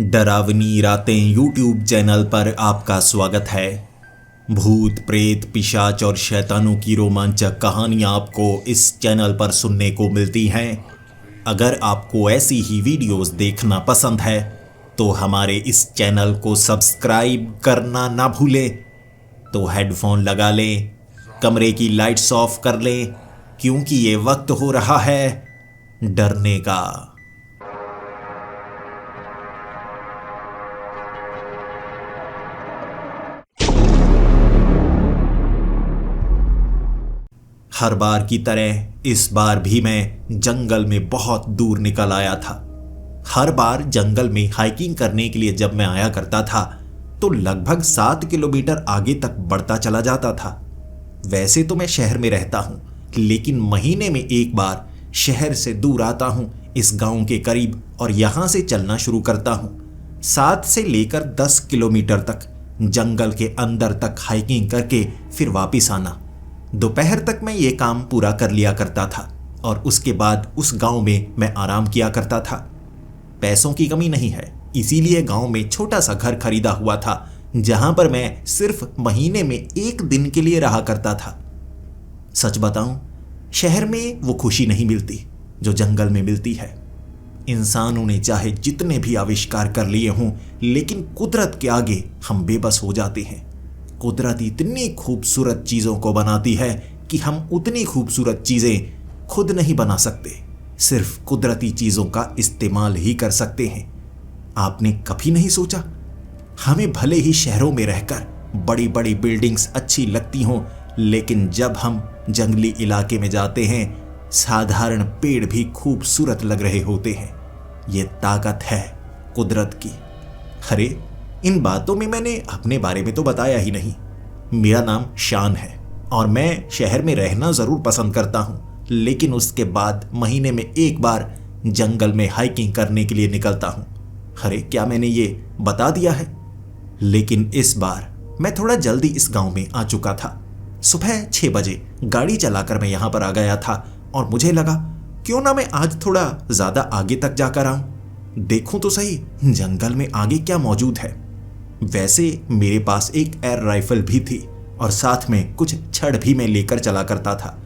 डरावनी रातें YouTube channel पर आपका स्वागत है। भूत प्रेत पिशाच और शैतानों की रोमांचक कहानियाँ आपको इस चैनल पर सुनने को मिलती हैं। अगर आपको ऐसी ही वीडियोस देखना पसंद है तो हमारे इस चैनल को सब्सक्राइब करना ना भूलें। तो हेडफोन लगा लें, कमरे की लाइट्स ऑफ कर लें, क्योंकि ये वक्त हो रहा है डरने का। हर बार की तरह इस बार भी मैं जंगल में बहुत दूर निकल आया था। हर बार जंगल में हाइकिंग करने के लिए जब मैं आया करता था तो लगभग 7 किलोमीटर आगे तक बढ़ता चला जाता था। वैसे तो मैं शहर में रहता हूँ, लेकिन महीने में एक बार शहर से दूर आता हूँ, इस गांव के करीब, और यहाँ से चलना शुरू करता हूँ। 7 से लेकर 10 किलोमीटर तक जंगल के अंदर तक हाइकिंग करके फिर वापिस आना। दोपहर तक मैं ये काम पूरा कर लिया करता था और उसके बाद उस गांव में मैं आराम किया करता था। पैसों की कमी नहीं है, इसीलिए गांव में छोटा सा घर खरीदा हुआ था जहां पर मैं सिर्फ महीने में 1 दिन के लिए रहा करता था। सच बताऊं, शहर में वो खुशी नहीं मिलती जो जंगल में मिलती है। इंसानों ने चाहे जितने भी आविष्कार कर लिए हों, लेकिन कुदरत के आगे हम बेबस हो जाते हैं। कुदरत इतनी खूबसूरत चीज़ों को बनाती है कि हम उतनी खूबसूरत चीज़ें खुद नहीं बना सकते, सिर्फ कुदरती चीज़ों का इस्तेमाल ही कर सकते हैं। आपने कभी नहीं सोचा, हमें भले ही शहरों में रहकर बड़ी बड़ी बिल्डिंग्स अच्छी लगती हों, लेकिन जब हम जंगली इलाके में जाते हैं साधारण पेड़ भी खूबसूरत लग रहे होते हैं। ये ताकत है कुदरत की। अरे, इन बातों में मैंने अपने बारे में तो बताया ही नहीं। मेरा नाम शान है और मैं शहर में रहना ज़रूर पसंद करता हूँ, लेकिन उसके बाद महीने में एक बार जंगल में हाइकिंग करने के लिए निकलता हूँ। अरे, क्या मैंने ये बता दिया है? लेकिन इस बार मैं थोड़ा जल्दी इस गांव में आ चुका था। सुबह 6 बजे गाड़ी चलाकर मैं यहाँ पर आ गया था और मुझे लगा क्यों ना मैं आज थोड़ा ज़्यादा आगे तक जाकर आऊँ, देखूँ तो सही जंगल में आगे क्या मौजूद है। वैसे मेरे पास एक एयर राइफल भी थी और साथ में कुछ छड़ भी मैं लेकर चला करता था।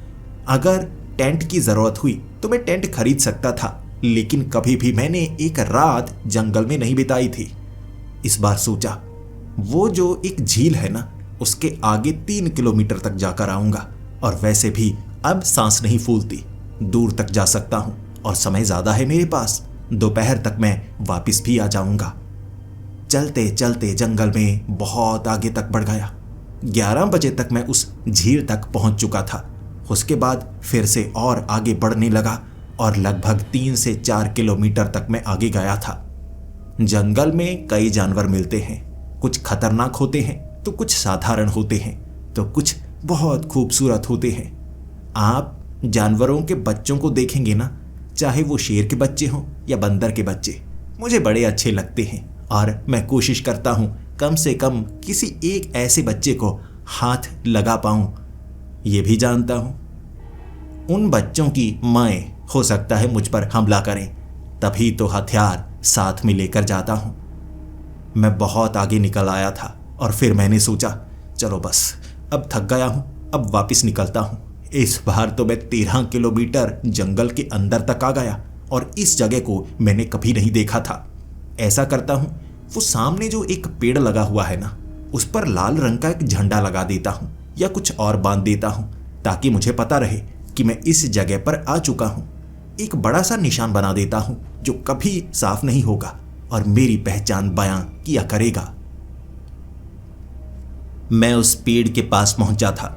अगर टेंट की ज़रूरत हुई तो मैं टेंट खरीद सकता था, लेकिन कभी भी मैंने एक रात जंगल में नहीं बिताई थी। इस बार सोचा वो जो एक झील है ना, उसके आगे 3 किलोमीटर तक जाकर आऊँगा, और वैसे भी अब सांस नहीं फूलती, दूर तक जा सकता हूँ और समय ज़्यादा है मेरे पास। दोपहर तक मैं वापस भी आ जाऊँगा। चलते चलते जंगल में बहुत आगे तक बढ़ गया। 11 बजे तक मैं उस झील तक पहुंच चुका था। उसके बाद फिर से और आगे बढ़ने लगा और लगभग 3 से 4 किलोमीटर तक मैं आगे गया था। जंगल में कई जानवर मिलते हैं, कुछ खतरनाक होते हैं तो कुछ साधारण होते हैं तो कुछ बहुत खूबसूरत होते हैं। आप जानवरों के बच्चों को देखेंगे ना, चाहे वो शेर के बच्चे हों या बंदर के बच्चे, मुझे बड़े अच्छे लगते हैं और मैं कोशिश करता हूँ कम से कम किसी एक ऐसे बच्चे को हाथ लगा पाऊँ। ये भी जानता हूँ उन बच्चों की माएँ हो सकता है मुझ पर हमला करें, तभी तो हथियार साथ में लेकर जाता हूँ। मैं बहुत आगे निकल आया था और फिर मैंने सोचा चलो बस, अब थक गया हूँ, अब वापस निकलता हूँ। इस बार तो मैं 13 किलोमीटर जंगल के अंदर तक आ गया और इस जगह को मैंने कभी नहीं देखा था। ऐसा करता हूँ, वो सामने जो एक पेड़ लगा हुआ है ना, उस पर लाल रंग का एक झंडा लगा देता हूँ या कुछ और बांध देता हूँ, ताकि मुझे पता रहे कि मैं इस जगह पर आ चुका हूँ। एक बड़ा सा निशान बना देता हूँ जो कभी साफ नहीं होगा और मेरी पहचान बयां किया करेगा। मैं उस पेड़ के पास पहुंचा था,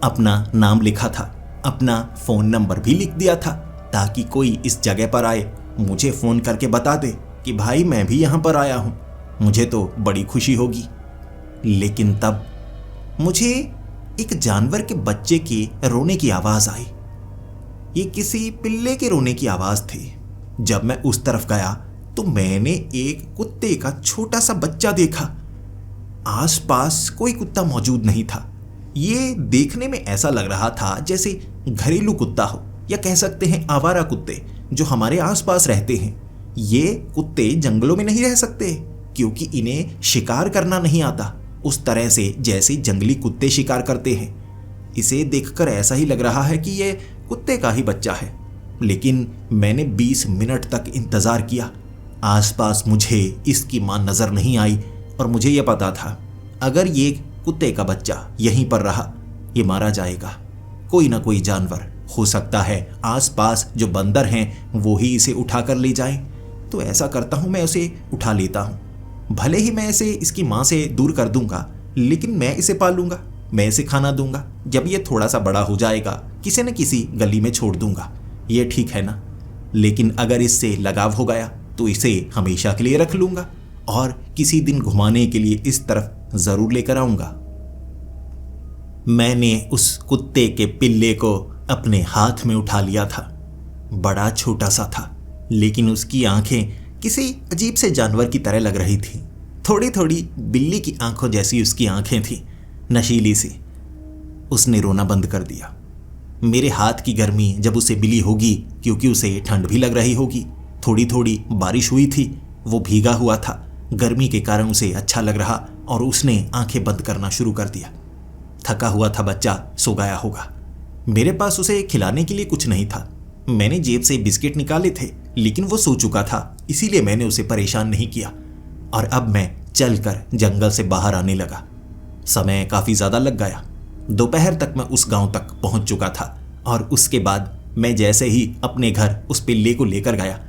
अपना नाम लिखा था, अपना फ़ोन नंबर भी लिख दिया था, ताकि कोई इस जगह पर आए मुझे फ़ोन करके बता दे कि भाई मैं भी यहाँ पर आया हूँ। मुझे तो बड़ी खुशी होगी। लेकिन तब मुझे एक जानवर के बच्चे के रोने की आवाज़ आई। ये किसी पिल्ले के रोने की आवाज़ थी। जब मैं उस तरफ गया तो मैंने एक कुत्ते का छोटा सा बच्चा देखा। आसपास कोई कुत्ता मौजूद नहीं था। ये देखने में ऐसा लग रहा था जैसे घरेलू कुत्ता हो, या कह सकते हैं आवारा कुत्ते जो हमारे आसपास रहते हैं। ये कुत्ते जंगलों में नहीं रह सकते क्योंकि इन्हें शिकार करना नहीं आता उस तरह से जैसे जंगली कुत्ते शिकार करते हैं। इसे देखकर ऐसा ही लग रहा है कि ये कुत्ते का ही बच्चा है। लेकिन मैंने 20 मिनट तक इंतजार किया। आसपास मुझे इसकी मां नजर नहीं आई और मुझे यह पता था अगर ये कुत्ते का बच्चा यहीं पर रहा ये मारा जाएगा। कोई ना कोई जानवर, हो सकता है आसपास जो बंदर हैं वो ही इसे उठाकर ले जाएं। तो ऐसा करता हूं, मैं उसे उठा लेता हूं। भले ही मैं इसे इसकी मां से दूर कर दूंगा, लेकिन मैं इसे पालूंगा, मैं इसे खाना दूंगा। जब ये थोड़ा सा बड़ा हो जाएगा किसी न किसी गली में छोड़ दूंगा। ये ठीक है ना? लेकिन अगर इससे लगाव हो गया तो इसे हमेशा के लिए रख लूंगा और किसी दिन घुमाने के लिए इस तरफ जरूर लेकर आऊंगा। मैंने उस कुत्ते के पिल्ले को अपने हाथ में उठा लिया था। बड़ा छोटा सा था, लेकिन उसकी आंखें किसी अजीब से जानवर की तरह लग रही थी। थोड़ी थोड़ी बिल्ली की आंखों जैसी उसकी आंखें थी, नशीली सी। उसने रोना बंद कर दिया। मेरे हाथ की गर्मी जब उसे मिली होगी, क्योंकि उसे ठंड भी लग रही होगी, थोड़ी थोड़ी बारिश हुई थी, वो भीगा हुआ था। गर्मी के कारण उसे अच्छा लग रहा और उसने आंखें बंद करना शुरू कर दिया। थका हुआ था बच्चा, सो गया होगा। मेरे पास उसे खिलाने के लिए कुछ नहीं था। मैंने जेब से बिस्किट निकाले थे, लेकिन वो सो चुका था, इसीलिए मैंने उसे परेशान नहीं किया। और अब मैं चलकर जंगल से बाहर आने लगा। समय काफी ज्यादा लग गया। दोपहर तक मैं उस गांव तक पहुंच चुका था और उसके बाद मैं जैसे ही अपने घर उस पिल्ले को लेकर गया,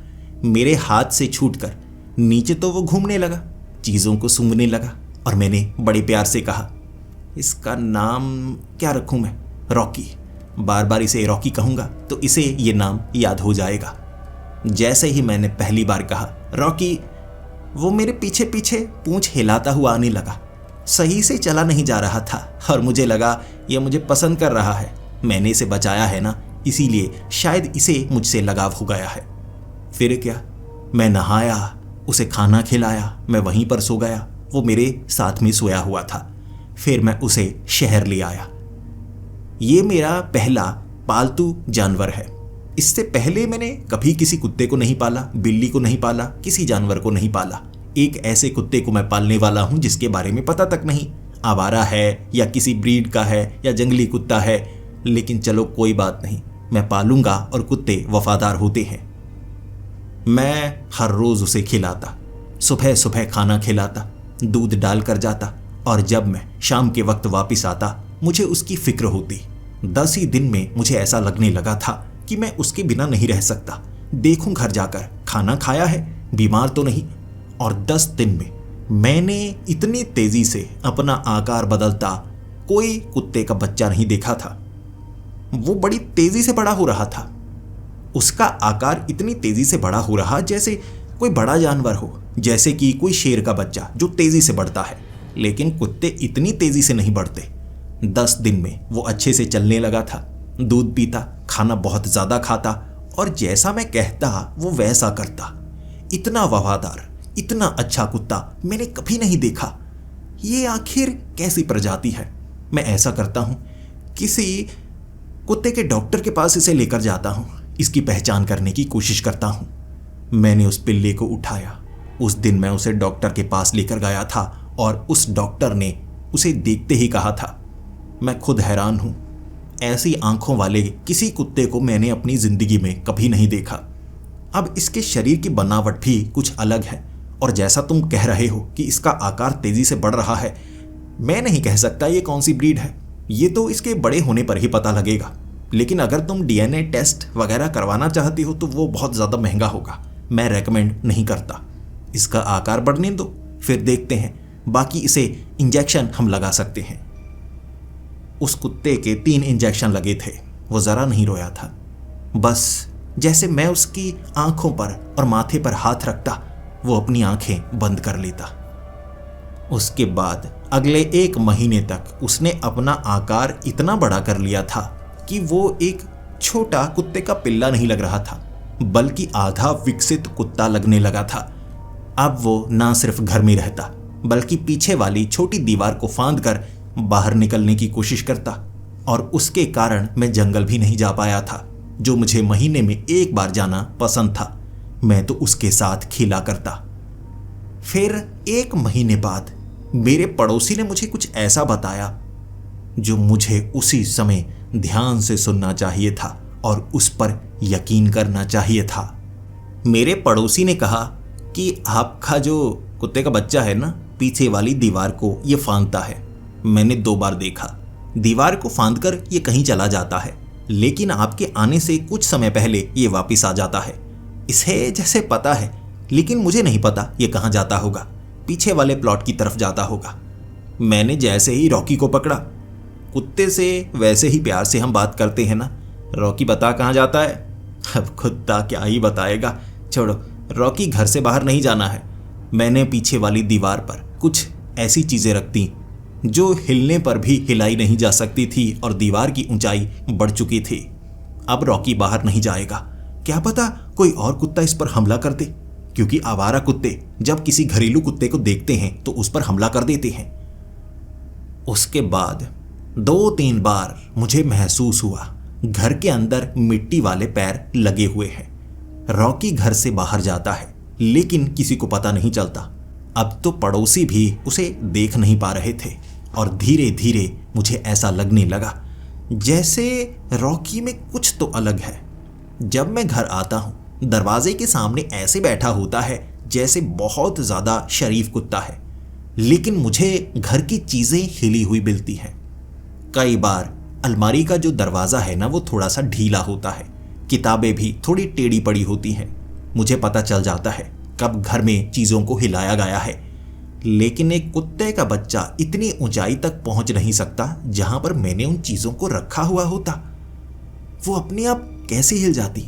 मेरे हाथ से छूटकर नीचे तो वो घूमने लगा, चीजों को सूंघने लगा और मैंने बड़े प्यार से कहा, इसका नाम क्या रखूं मैं? रॉकी। बार बार इसे रॉकी कहूंगा तो इसे ये नाम याद हो जाएगा। जैसे ही मैंने पहली बार कहा रॉकी, वो मेरे पीछे पीछे पूंछ हिलाता हुआ आने लगा। सही से चला नहीं जा रहा था और मुझे लगा यह मुझे पसंद कर रहा है। मैंने इसे बचाया है ना, इसीलिए शायद इसे मुझसे लगाव हो गया है। फिर क्या, मैं नहाया, उसे खाना खिलाया, मैं वहीं पर सो गया। वो मेरे साथ में सोया हुआ था। फिर मैं उसे शहर ले आया। ये मेरा पहला पालतू जानवर है। इससे पहले मैंने कभी किसी कुत्ते को नहीं पाला, बिल्ली को नहीं पाला, किसी जानवर को नहीं पाला। एक ऐसे कुत्ते को मैं पालने वाला हूं जिसके बारे में पता तक नहीं, आवारा है या किसी ब्रीड का है या जंगली कुत्ता है। लेकिन चलो कोई बात नहीं, मैं पालूंगा और कुत्ते वफादार होते हैं। मैं हर रोज उसे खिलाता, सुबह सुबह खाना खिलाता, दूध डाल कर जाता और जब मैं शाम के वक्त वापस आता मुझे उसकी फिक्र होती। 10 ही दिन में मुझे ऐसा लगने लगा था कि मैं उसके बिना नहीं रह सकता। देखूं घर जाकर खाना खाया है, बीमार तो नहीं। और 10 दिन में मैंने इतनी तेजी से अपना आकार बदलता कोई कुत्ते का बच्चा नहीं देखा था। वो बड़ी तेजी से बड़ा हो रहा था। उसका आकार इतनी तेजी से बड़ा हो रहा जैसे कोई बड़ा जानवर हो, जैसे कि कोई शेर का बच्चा जो तेजी से बढ़ता है। लेकिन कुत्ते इतनी तेजी से नहीं बढ़ते। 10 दिन में वो अच्छे से चलने लगा था, दूध पीता, खाना बहुत ज्यादा खाता और जैसा मैं कहता वो वैसा करता। इतना वफादार, इतना अच्छा कुत्ता मैंने कभी नहीं देखा। ये आखिर कैसी प्रजाति है? मैं ऐसा करता हूं, किसी कुत्ते के डॉक्टर के पास इसे लेकर जाता हूं, इसकी पहचान करने की कोशिश करता हूं। मैंने उस पिल्ले को उठाया। उस दिन मैं उसे डॉक्टर के पास लेकर गया था और उस डॉक्टर ने उसे देखते ही कहा था, मैं खुद हैरान हूं, ऐसी आंखों वाले किसी कुत्ते को मैंने अपनी जिंदगी में कभी नहीं देखा। अब इसके शरीर की बनावट भी कुछ अलग है और जैसा तुम कह रहे हो कि इसका आकार तेजी से बढ़ रहा है, मैं नहीं कह सकता ये कौन सी ब्रीड है। ये तो इसके बड़े होने पर ही पता लगेगा। लेकिन अगर तुम डीएनए टेस्ट वगैरह करवाना चाहती हो तो वो बहुत ज़्यादा महंगा होगा, मैं रेकमेंड नहीं करता। इसका आकार बढ़ने दो, फिर देखते हैं। बाकी इसे इंजेक्शन हम लगा सकते हैं। उस कुत्ते के 3 इंजेक्शन लगे थे। वो ज़रा नहीं रोया था। बस जैसे मैं उसकी आंखों पर और माथे पर हाथ रखता वो अपनी आंखें बंद कर लेता। उसके बाद अगले 1 महीने तक उसने अपना आकार इतना बड़ा कर लिया था कि वो एक छोटा कुत्ते का पिल्ला नहीं लग रहा था, बल्कि आधा विकसित कुत्ता लगने लगा था। अब वो ना सिर्फ घर में रहता, बल्कि पीछे वाली छोटी दीवार को फांदकर बाहर निकलने की कोशिश करता। और उसके कारण मैं जंगल भी नहीं जा पाया था, जो मुझे महीने में 1 बार जाना पसंद था। मैं तो उसके साथ खेला करता। फिर 1 महीने बाद मेरे पड़ोसी ने मुझे कुछ ऐसा बताया जो मुझे उसी समय ध्यान से सुनना चाहिए था और उस पर यकीन करना चाहिए था। मेरे पड़ोसी ने कहा कि आपका जो कुत्ते का बच्चा है ना, पीछे वाली दीवार को ये फांदता है। मैंने 2 बार देखा। दीवार को फांदकर ये कहीं चला जाता है, लेकिन आपके आने से कुछ समय पहले ये वापस आ जाता है। इसे जैसे पता है, लेकिन मुझे नहीं पता ये कहाँ जाता होगा। पीछे वाले प्लॉट की तरफ जाता होगा। मैंने जैसे ही रॉकी को पकड़ा, कुत्ते से वैसे ही प्यार से हम बात करते हैं ना, रॉकी बता कहाँ जाता है? अब कुत्ता क्या ही बताएगा, छोड़ो। रॉकी घर से बाहर नहीं जाना है। मैंने पीछे वाली दीवार पर कुछ ऐसी चीजें रख दी जो हिलने पर भी हिलाई नहीं जा सकती थी और दीवार की ऊंचाई बढ़ चुकी थी। अब रॉकी बाहर नहीं जाएगा। क्या पता कोई और कुत्ता इस पर हमला कर दे, क्योंकि आवारा कुत्ते जब किसी घरेलू कुत्ते को देखते हैं तो उस पर हमला कर देते हैं। उसके बाद 2-3 बार मुझे महसूस हुआ घर के अंदर मिट्टी वाले पैर लगे हुए हैं। रॉकी घर से बाहर जाता है, लेकिन किसी को पता नहीं चलता। अब तो पड़ोसी भी उसे देख नहीं पा रहे थे और धीरे धीरे मुझे ऐसा लगने लगा जैसे रॉकी में कुछ तो अलग है। जब मैं घर आता हूँ, दरवाजे के सामने ऐसे बैठा होता है जैसे बहुत ज़्यादा शरीफ कुत्ता है, लेकिन मुझे घर की चीज़ें हिली हुई मिलती हैं। कई बार अलमारी का जो दरवाज़ा है ना, वो थोड़ा सा ढीला होता है। किताबें भी थोड़ी टेढ़ी पड़ी होती हैं। मुझे पता चल जाता है कब घर में चीज़ों को हिलाया गया है। लेकिन एक कुत्ते का बच्चा इतनी ऊंचाई तक पहुंच नहीं सकता जहां पर मैंने उन चीज़ों को रखा हुआ होता। वो अपने आप कैसे हिल जाती?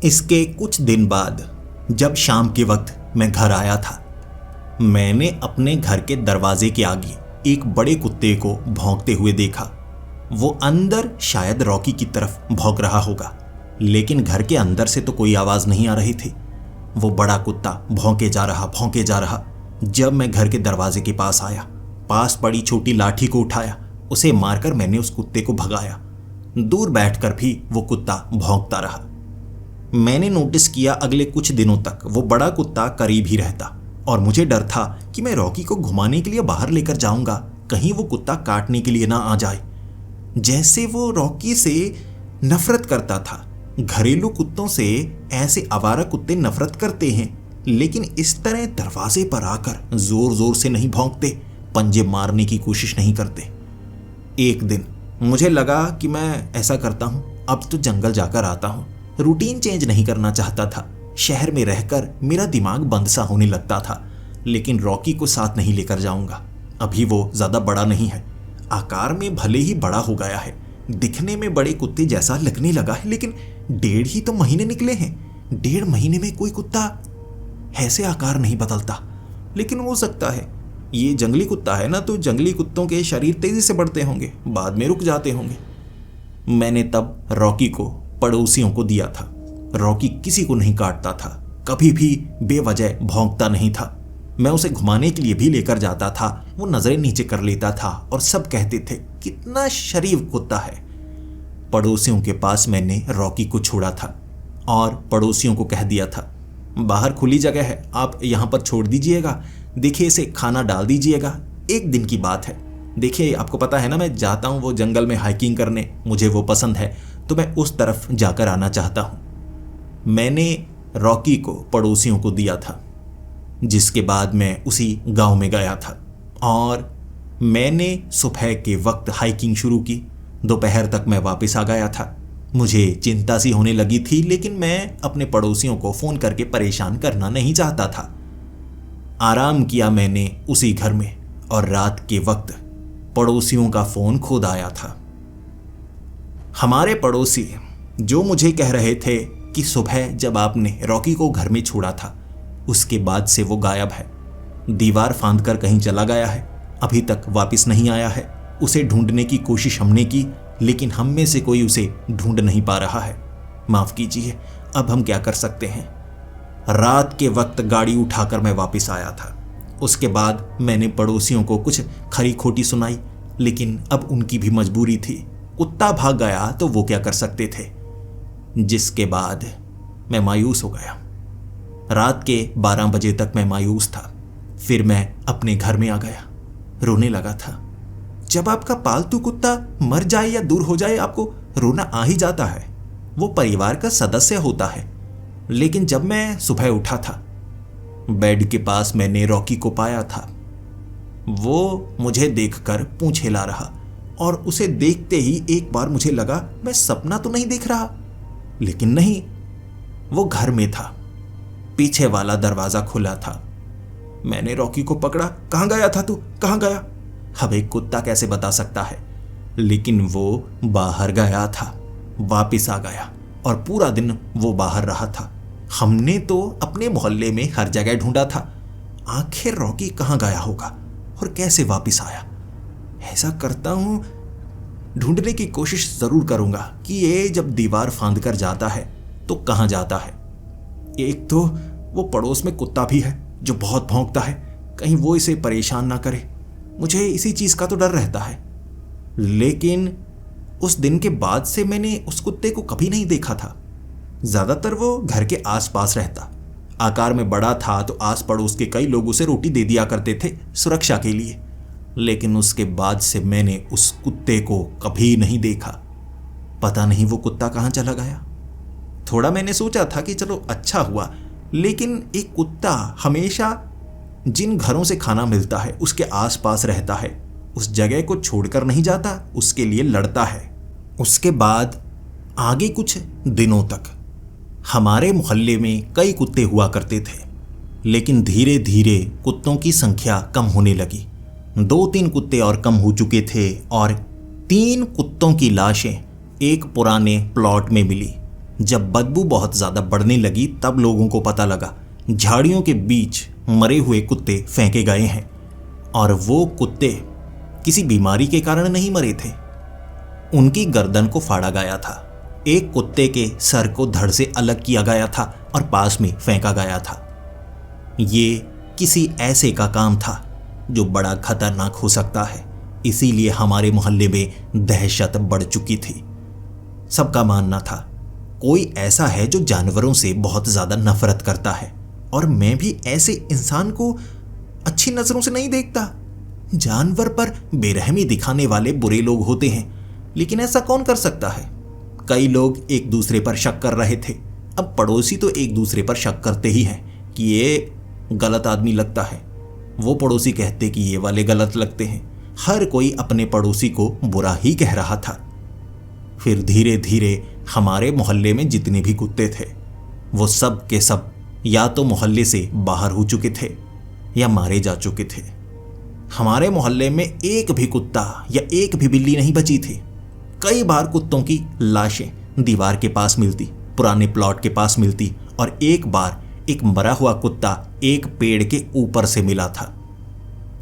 इसके कुछ दिन बाद जब शाम के वक्त मैं घर आया था, मैंने अपने घर के दरवाजे के आगे एक बड़े कुत्ते को भौंकते हुए देखा। वो अंदर शायद रॉकी की तरफ भौंक रहा होगा, लेकिन घर के अंदर से तो कोई आवाज़ नहीं आ रही थी। वो बड़ा कुत्ता भौंके जा रहा। जब मैं घर के दरवाजे के पास आया, पास पड़ी छोटी लाठी को उठाया, उसे मारकर मैंने उस कुत्ते को भगाया। दूर बैठकर भी वो कुत्ता भौंकता रहा। मैंने नोटिस किया अगले कुछ दिनों तक वो बड़ा कुत्ता करीब ही रहता और मुझे डर था कि मैं रॉकी को घुमाने के लिए बाहर लेकर जाऊंगा, कहीं वो कुत्ता काटने के लिए ना आ जाए। जैसे वो रॉकी से नफरत करता था। घरेलू कुत्तों से ऐसे आवारा कुत्ते नफरत करते हैं, लेकिन इस तरह दरवाजे पर आकर जोर जोर से नहीं भौंकते, पंजे मारने की कोशिश नहीं करते। एक दिन मुझे लगा कि मैं ऐसा करता हूँ, अब तो जंगल जाकर आता हूँ। रूटीन चेंज नहीं करना चाहता था। शहर में रहकर मेरा दिमाग बंद सा होने लगता था, लेकिन रॉकी को साथ नहीं लेकर जाऊंगा। अभी वो ज़्यादा बड़ा नहीं है, आकार में भले ही बड़ा हो गया है, दिखने में बड़े कुत्ते जैसा लगने लगा है, लेकिन 1.5 ही तो महीने निकले हैं। 1.5 महीने में कोई कुत्ता ऐसे आकार नहीं बदलता। लेकिन हो सकता है ये जंगली कुत्ता है ना, तो जंगली कुत्तों के शरीर तेजी से बढ़ते होंगे, बाद में रुक जाते होंगे। मैंने तब रॉकी को पड़ोसियों को दिया था। रॉकी किसी को नहीं काटता था, कभी भी बेवजह भौंकता नहीं था। मैं उसे घुमाने के लिए भी लेकर जाता था, वो नजरें नीचे कर लेता था और सब कहते थे कितना शरीफ कुत्ता है। पड़ोसियों के पास मैंने रॉकी को छोड़ा था और पड़ोसियों को कह दिया था, बाहर खुली जगह है, आप यहाँ पर छोड़ दीजिएगा, देखिए इसे खाना डाल दीजिएगा। एक दिन की बात है। देखिए आपको पता है ना, मैं जाता हूँ वो जंगल में हाइकिंग करने, मुझे वो पसंद है, तो मैं उस तरफ जाकर आना चाहता हूँ। मैंने रॉकी को पड़ोसियों को दिया था, जिसके बाद मैं उसी गांव में गया था और मैंने सुबह के वक्त हाइकिंग शुरू की। दोपहर तक मैं वापस आ गया था। मुझे चिंता सी होने लगी थी, लेकिन मैं अपने पड़ोसियों को फ़ोन करके परेशान करना नहीं चाहता था। आराम किया मैंने उसी घर में और रात के वक्त पड़ोसियों का फ़ोन खुद आया था। हमारे पड़ोसी जो मुझे कह रहे थे कि सुबह जब आपने रॉकी को घर में छोड़ा था, उसके बाद से वो गायब है। दीवार फांद कर कहीं चला गया है, अभी तक वापस नहीं आया है। उसे ढूंढने की कोशिश हमने की, लेकिन हम में से कोई उसे ढूंढ नहीं पा रहा है। माफ़ कीजिए, अब हम क्या कर सकते हैं। रात के वक्त गाड़ी उठाकर मैं वापस आया था। उसके बाद मैंने पड़ोसियों को कुछ खरी खोटी सुनाई, लेकिन अब उनकी भी मजबूरी थी। कुत्ता भाग गया तो वो क्या कर सकते थे। जिसके बाद मैं मायूस हो गया। रात के 12 बजे तक मैं मायूस था। फिर मैं अपने घर में आ गया, रोने लगा था। जब आपका पालतू कुत्ता मर जाए या दूर हो जाए, आपको रोना आ ही जाता है। वो परिवार का सदस्य होता है। लेकिन जब मैं सुबह उठा था, बेड के पास मैंने रॉकी को पाया था। वो मुझे देखकर पूंछ हिला रहा और उसे देखते ही एक बार मुझे लगा मैं सपना तो नहीं देख रहा। लेकिन नहीं, वो घर में था। पीछे वाला दरवाजा खुला था। मैंने रॉकी को पकड़ा। कहाँ गया था तू, कहाँ गया? अब एक कुत्ता कैसे बता सकता है, लेकिन वो बाहर गया था, वापिस आ गया और पूरा दिन वो बाहर रहा था। हमने तो अपने मोहल्ले में हर जगह ढूंढा था। आखिर रॉकी कहाँ गया होगा और कैसे वापिस आया? ऐसा करता हूं, ढूंढने की कोशिश जरूर करूंगा कि ये जब दीवार फांद कर जाता है तो कहाँ जाता है। एक तो वो पड़ोस में कुत्ता भी है जो बहुत भौंकता है, कहीं वो इसे परेशान ना करे। मुझे इसी चीज का तो डर रहता है। लेकिन उस दिन के बाद से मैंने उस कुत्ते को कभी नहीं देखा था। ज्यादातर वो घर के आसपास रहता। आकार में बड़ा था तो आस पड़ोस के कई लोग उसे रोटी दे दिया करते थे सुरक्षा के लिए। लेकिन उसके बाद से मैंने उस कुत्ते को कभी नहीं देखा। पता नहीं वो कुत्ता कहाँ चला गया। थोड़ा मैंने सोचा था कि चलो अच्छा हुआ, लेकिन एक कुत्ता हमेशा जिन घरों से खाना मिलता है उसके आसपास रहता है, उस जगह को छोड़कर नहीं जाता, उसके लिए लड़ता है। उसके बाद आगे कुछ दिनों तक हमारे मोहल्ले में कई कुत्ते हुआ करते थे, लेकिन धीरे धीरे कुत्तों की संख्या कम होने लगी। 2-3 कुत्ते और कम हो चुके थे और 3 कुत्तों की लाशें एक पुराने प्लॉट में मिली। जब बदबू बहुत ज़्यादा बढ़ने लगी तब लोगों को पता लगा झाड़ियों के बीच मरे हुए कुत्ते फेंके गए हैं। और वो कुत्ते किसी बीमारी के कारण नहीं मरे थे, उनकी गर्दन को फाड़ा गया था। एक कुत्ते के सर को धड़ से अलग किया गया था और पास में फेंका गया था। ये किसी ऐसे का काम था जो बड़ा खतरनाक हो सकता है। इसीलिए हमारे मोहल्ले में दहशत बढ़ चुकी थी। सबका मानना था कोई ऐसा है जो जानवरों से बहुत ज़्यादा नफरत करता है, और मैं भी ऐसे इंसान को अच्छी नज़रों से नहीं देखता। जानवर पर बेरहमी दिखाने वाले बुरे लोग होते हैं, लेकिन ऐसा कौन कर सकता है? कई लोग एक दूसरे पर शक कर रहे थे। अब पड़ोसी तो एक दूसरे पर शक करते ही हैं कि ये गलत आदमी लगता है, वो पड़ोसी कहते कि ये वाले गलत लगते हैं। हर कोई अपने पड़ोसी को बुरा ही कह रहा था। फिर धीरे धीरे हमारे मोहल्ले में जितने भी कुत्ते थे वो सब के सब या तो मोहल्ले से बाहर हो चुके थे या मारे जा चुके थे। हमारे मोहल्ले में एक भी कुत्ता या एक भी बिल्ली नहीं बची थी। कई बार कुत्तों की लाशें दीवार के पास मिलती, पुराने प्लॉट के पास मिलती, और एक बार एक मरा हुआ कुत्ता एक पेड़ के ऊपर से मिला था।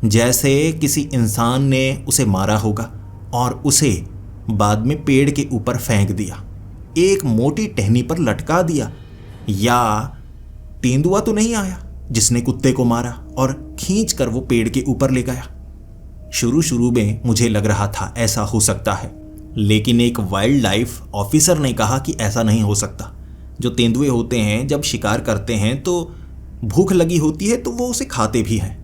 जैसे किसी इंसान ने उसे मारा होगा और उसे बाद में पेड़ के ऊपर फेंक दिया, एक मोटी टहनी पर लटका दिया। या तेंदुआ तो नहीं आया जिसने कुत्ते को मारा और खींच कर वो पेड़ के ऊपर ले गया। शुरू में मुझे लग रहा था ऐसा हो सकता है, लेकिन एक वाइल्ड लाइफ ऑफिसर ने कहा कि ऐसा नहीं हो सकता। जो तेंदुए होते हैं जब शिकार करते हैं तो भूख लगी होती है तो वो उसे खाते भी हैं।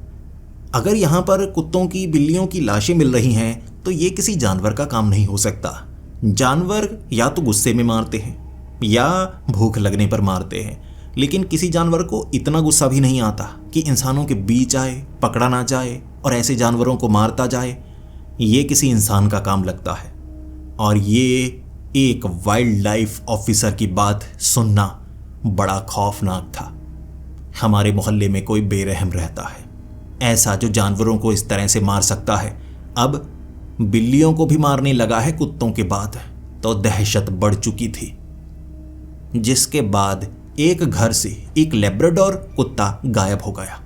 अगर यहाँ पर कुत्तों की बिल्लियों की लाशें मिल रही हैं तो ये किसी जानवर का काम नहीं हो सकता। जानवर या तो गुस्से में मारते हैं या भूख लगने पर मारते हैं, लेकिन किसी जानवर को इतना गुस्सा भी नहीं आता कि इंसानों के बीच आए, पकड़ा ना जाए और ऐसे जानवरों को मारता जाए। ये किसी इंसान का काम लगता है। और ये एक वाइल्ड लाइफ ऑफिसर की बात सुनना बड़ा खौफनाक था। हमारे मोहल्ले में कोई बेरहम रहता है ऐसा जो जानवरों को इस तरह से मार सकता है। अब बिल्लियों को भी मारने लगा है कुत्तों के बाद, तो दहशत बढ़ चुकी थी। जिसके बाद एक घर से एक लैब्राडोर कुत्ता गायब हो गया।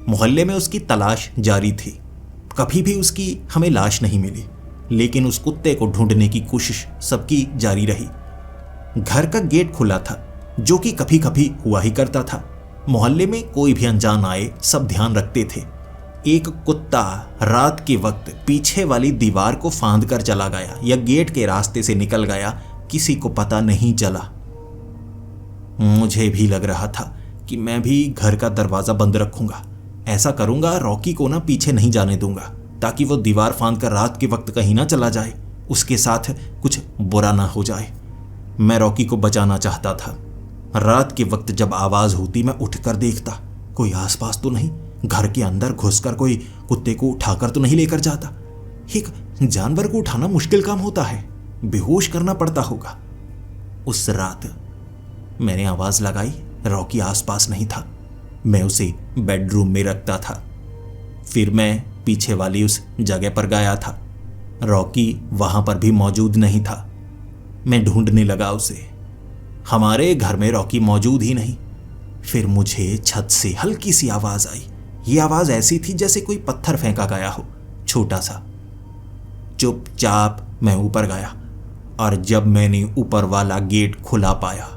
मोहल्ले में उसकी तलाश जारी थी। कभी भी उसकी हमें लाश नहीं मिली, लेकिन उस कुत्ते को ढूंढने की कोशिश सबकी जारी रही। घर का गेट खुला था, जो कि कभी कभी हुआ ही करता था। मोहल्ले में कोई भी अनजान आए सब ध्यान रखते थे। एक कुत्ता रात के वक्त पीछे वाली दीवार को फांद कर चला गया या गेट के रास्ते से निकल गया, किसी को पता नहीं चला। मुझे भी लग रहा था कि मैं भी घर का दरवाज़ा बंद रखूंगा। ऐसा करूंगा, रॉकी को ना पीछे नहीं जाने दूंगा, ताकि वो दीवार फांद कर रात के वक्त कहीं ना चला जाए, उसके साथ कुछ बुरा ना हो जाए। मैं रॉकी को बचाना चाहता था। रात के वक्त जब आवाज़ होती मैं उठकर देखता, कोई आसपास तो नहीं, घर के अंदर घुसकर कोई कुत्ते को उठाकर तो नहीं लेकर जाता। एक जानवर को उठाना मुश्किल काम होता है, बेहोश करना पड़ता होगा। उस रात मैंने आवाज़ लगाई, रॉकी आसपास नहीं था। मैं उसे बेडरूम में रखता था। फिर मैं पीछे वाली उस जगह पर गया था। रॉकी वहां पर भी मौजूद नहीं था। मैं ढूंढने लगा उसे। हमारे घर में रॉकी मौजूद ही नहीं। फिर मुझे छत से हल्की सी आवाज़ आई। ये आवाज़ ऐसी थी जैसे कोई पत्थर फेंका गया हो, छोटा सा। चुपचाप मैं ऊपर गया और जब मैंने ऊपर वाला गेट खुला पाया,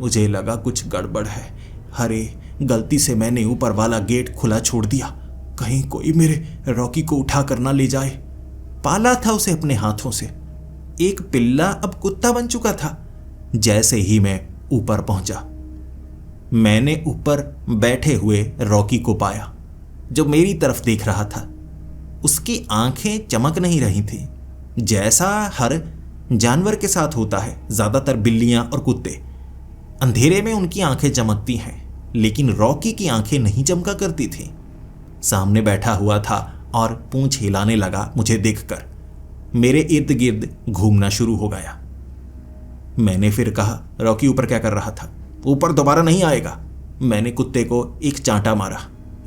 मुझे लगा कुछ गड़बड़ है। अरे, गलती से मैंने ऊपर वाला गेट खुला छोड़ दिया, कहीं कोई मेरे रॉकी को उठा कर ना ले जाए। पाला था उसे अपने हाथों से, एक पिल्ला अब कुत्ता बन चुका था। जैसे ही मैं ऊपर पहुंचा, मैंने ऊपर बैठे हुए रॉकी को पाया, जो मेरी तरफ देख रहा था। उसकी आंखें चमक नहीं रही थी, जैसा हर जानवर के साथ होता है। ज्यादातर बिल्लियां और कुत्ते अंधेरे में उनकी आंखें चमकती हैं, लेकिन रॉकी की आंखें नहीं चमका करती थी। सामने बैठा हुआ था और पूंछ हिलाने लगा। मुझे देखकर मेरे इर्द गिर्द घूमना शुरू हो गया। मैंने फिर कहा, रॉकी ऊपर क्या कर रहा था? ऊपर दोबारा नहीं आएगा। मैंने कुत्ते को एक चांटा मारा,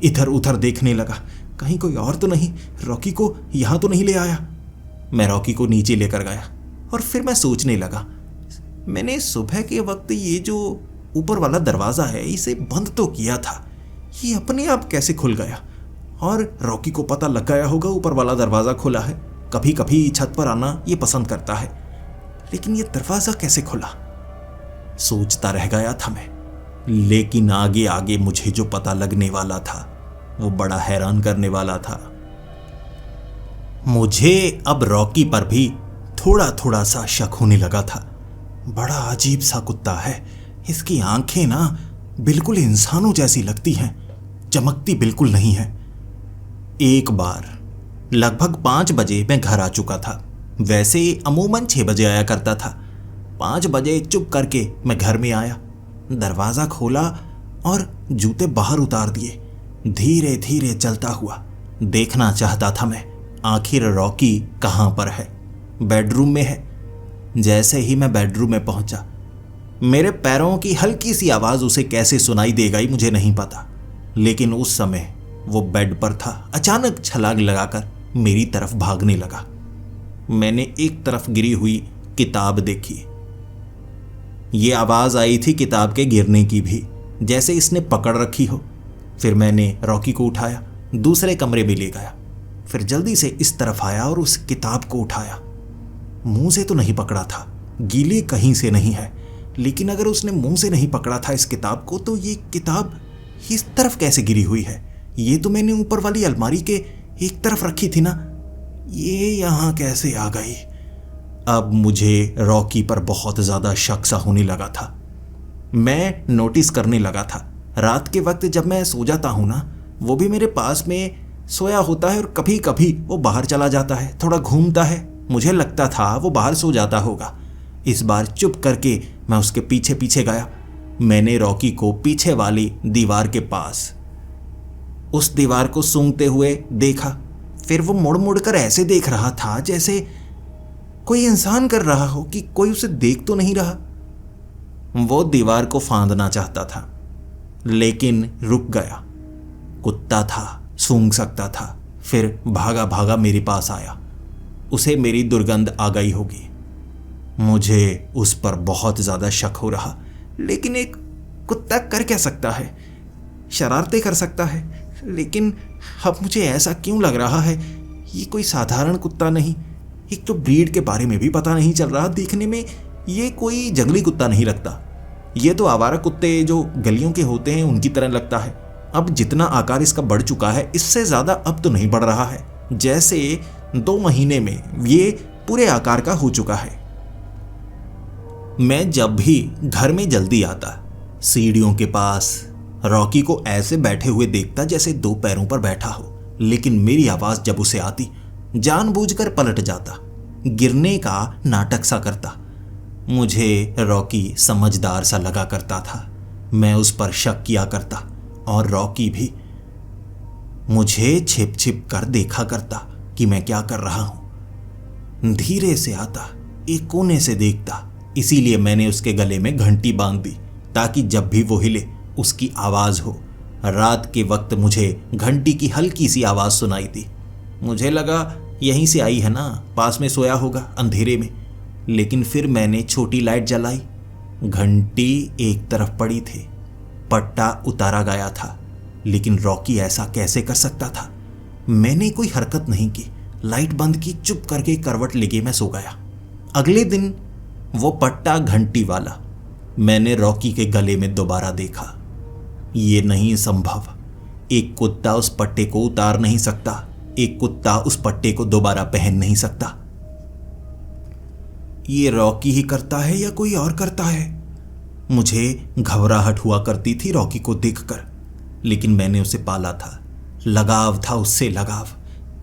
इधर उधर देखने लगा, कहीं कोई और तो नहीं, रॉकी को यहां तो नहीं ले आया। मैं रॉकी को नीचे लेकर गया और फिर मैं सोचने लगा, मैंने सुबह के वक्त ये जो ऊपर वाला दरवाज़ा है इसे बंद तो किया था, ये अपने आप कैसे खुल गया? और रॉकी को पता लग गया होगा ऊपर वाला दरवाज़ा खुला है। कभी कभी छत पर आना ये पसंद करता है, लेकिन ये दरवाज़ा कैसे खुला? सोचता रह गया था मैं। लेकिन आगे आगे मुझे जो पता लगने वाला था वो बड़ा हैरान करने वाला था। मुझे अब रॉकी पर भी थोड़ा थोड़ा सा शक होने लगा था। बड़ा अजीब सा कुत्ता है, इसकी आंखें ना बिल्कुल इंसानों जैसी लगती हैं, चमकती बिल्कुल नहीं है। एक बार लगभग 5 बजे मैं घर आ चुका था। वैसे अमूमन 6 बजे आया करता था। 5 बजे चुप करके मैं घर में आया, दरवाज़ा खोला और जूते बाहर उतार दिए। धीरे धीरे चलता हुआ देखना चाहता था मैं, आखिर रॉकी कहाँ पर है। बेडरूम में है। जैसे ही मैं बेडरूम में पहुंचा, मेरे पैरों की हल्की सी आवाज़ उसे कैसे सुनाई दे गई मुझे नहीं पता, लेकिन उस समय वो बेड पर था। अचानक छलांग लगाकर मेरी तरफ भागने लगा। मैंने एक तरफ गिरी हुई किताब देखी। ये आवाज़ आई थी किताब के गिरने की भी, जैसे इसने पकड़ रखी हो। फिर मैंने रॉकी को उठाया, दूसरे कमरे में ले गया। फिर जल्दी से इस तरफ आया और उस किताब को उठाया। मुंह से तो नहीं पकड़ा था, गीली कहीं से नहीं है, लेकिन अगर उसने मुंह से नहीं पकड़ा था इस किताब को, तो ये किताब इस तरफ कैसे गिरी हुई है? ये तो मैंने ऊपर वाली अलमारी के एक तरफ रखी थी ना, ये यहाँ कैसे आ गई? अब मुझे रॉकी पर बहुत ज़्यादा शक सा होने लगा था। मैं नोटिस करने लगा था, रात के वक्त जब मैं सो जाता हूँ ना, वो भी मेरे पास में सोया होता है और कभी कभी वो बाहर चला जाता है, थोड़ा घूमता है। मुझे लगता था वो बाहर सो जाता होगा। इस बार चुप करके मैं उसके पीछे पीछे गया। मैंने रॉकी को पीछे वाली दीवार के पास उस दीवार को सूंघते हुए देखा। फिर वो मुड़ मुड़ कर ऐसे देख रहा था जैसे कोई इंसान कर रहा हो, कि कोई उसे देख तो नहीं रहा। वो दीवार को फांदना चाहता था, लेकिन रुक गया। कुत्ता था, सूंघ सकता था। फिर भागा भागा मेरे पास आया। उसे मेरी दुर्गंध आ गई होगी। मुझे उस पर बहुत ज़्यादा शक हो रहा, लेकिन एक कुत्ता कर क्या सकता है? शरारतें कर सकता है, लेकिन अब मुझे ऐसा क्यों लग रहा है ये कोई साधारण कुत्ता नहीं। एक तो ब्रीड के बारे में भी पता नहीं चल रहा, देखने में ये कोई जंगली कुत्ता नहीं लगता। ये तो आवारा कुत्ते जो गलियों के होते हैं उनकी तरह लगता है। अब जितना आकार इसका बढ़ चुका है, इससे ज़्यादा अब तो नहीं बढ़ रहा है। जैसे 2 महीने में ये पूरे आकार का हो चुका है। मैं जब भी घर में जल्दी आता, सीढ़ियों के पास रॉकी को ऐसे बैठे हुए देखता जैसे दो पैरों पर बैठा हो, लेकिन मेरी आवाज जब उसे आती जानबूझकर पलट जाता, गिरने का नाटक सा करता। मुझे रॉकी समझदार सा लगा करता था। मैं उस पर शक किया करता और रॉकी भी मुझे छिप छिप कर देखा करता कि मैं क्या कर रहा हूं। धीरे से आता, एक कोने से देखता, इसीलिए मैंने उसके गले में घंटी बांध दी ताकि जब भी वो हिले उसकी आवाज हो। रात के वक्त मुझे घंटी की हल्की सी आवाज सुनाई दी। मुझे लगा यहीं से आई है ना, पास में सोया होगा अंधेरे में। लेकिन फिर मैंने छोटी लाइट जलाई। घंटी एक तरफ पड़ी थी, पट्टा उतारा गया था, लेकिन रॉकी ऐसा कैसे कर सकता था? मैंने कोई हरकत नहीं की, लाइट बंद की, चुप करके करवट लेके मैं सो गया। अगले दिन वो पट्टा घंटी वाला मैंने रॉकी के गले में दोबारा देखा। ये नहीं संभव, एक कुत्ता उस पट्टे को उतार नहीं सकता, एक कुत्ता उस पट्टे को दोबारा पहन नहीं सकता। ये रॉकी ही करता है या कोई और करता है? मुझे घबराहट हुआ करती थी रॉकी को देखकर, लेकिन मैंने उसे पाला था, लगाव था उससे, लगाव।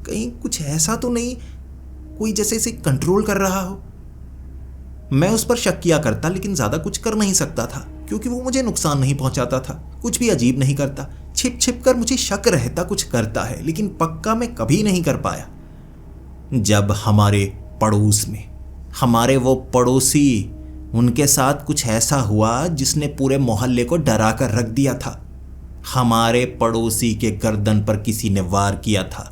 कहीं कुछ ऐसा तो नहीं कोई जैसे इसे कंट्रोल कर रहा हो। मैं उस पर शक किया करता, लेकिन ज्यादा कुछ कर नहीं सकता था क्योंकि वो मुझे नुकसान नहीं पहुंचाता था, कुछ भी अजीब नहीं करता। छिप छिप कर मुझे शक रहता कुछ करता है, लेकिन पक्का मैं कभी नहीं कर पाया। जब हमारे पड़ोस में हमारे वो पड़ोसी, उनके साथ कुछ ऐसा हुआ जिसने पूरे मोहल्ले को डरा कर रख दिया था। हमारे पड़ोसी के गर्दन पर किसी ने वार किया था,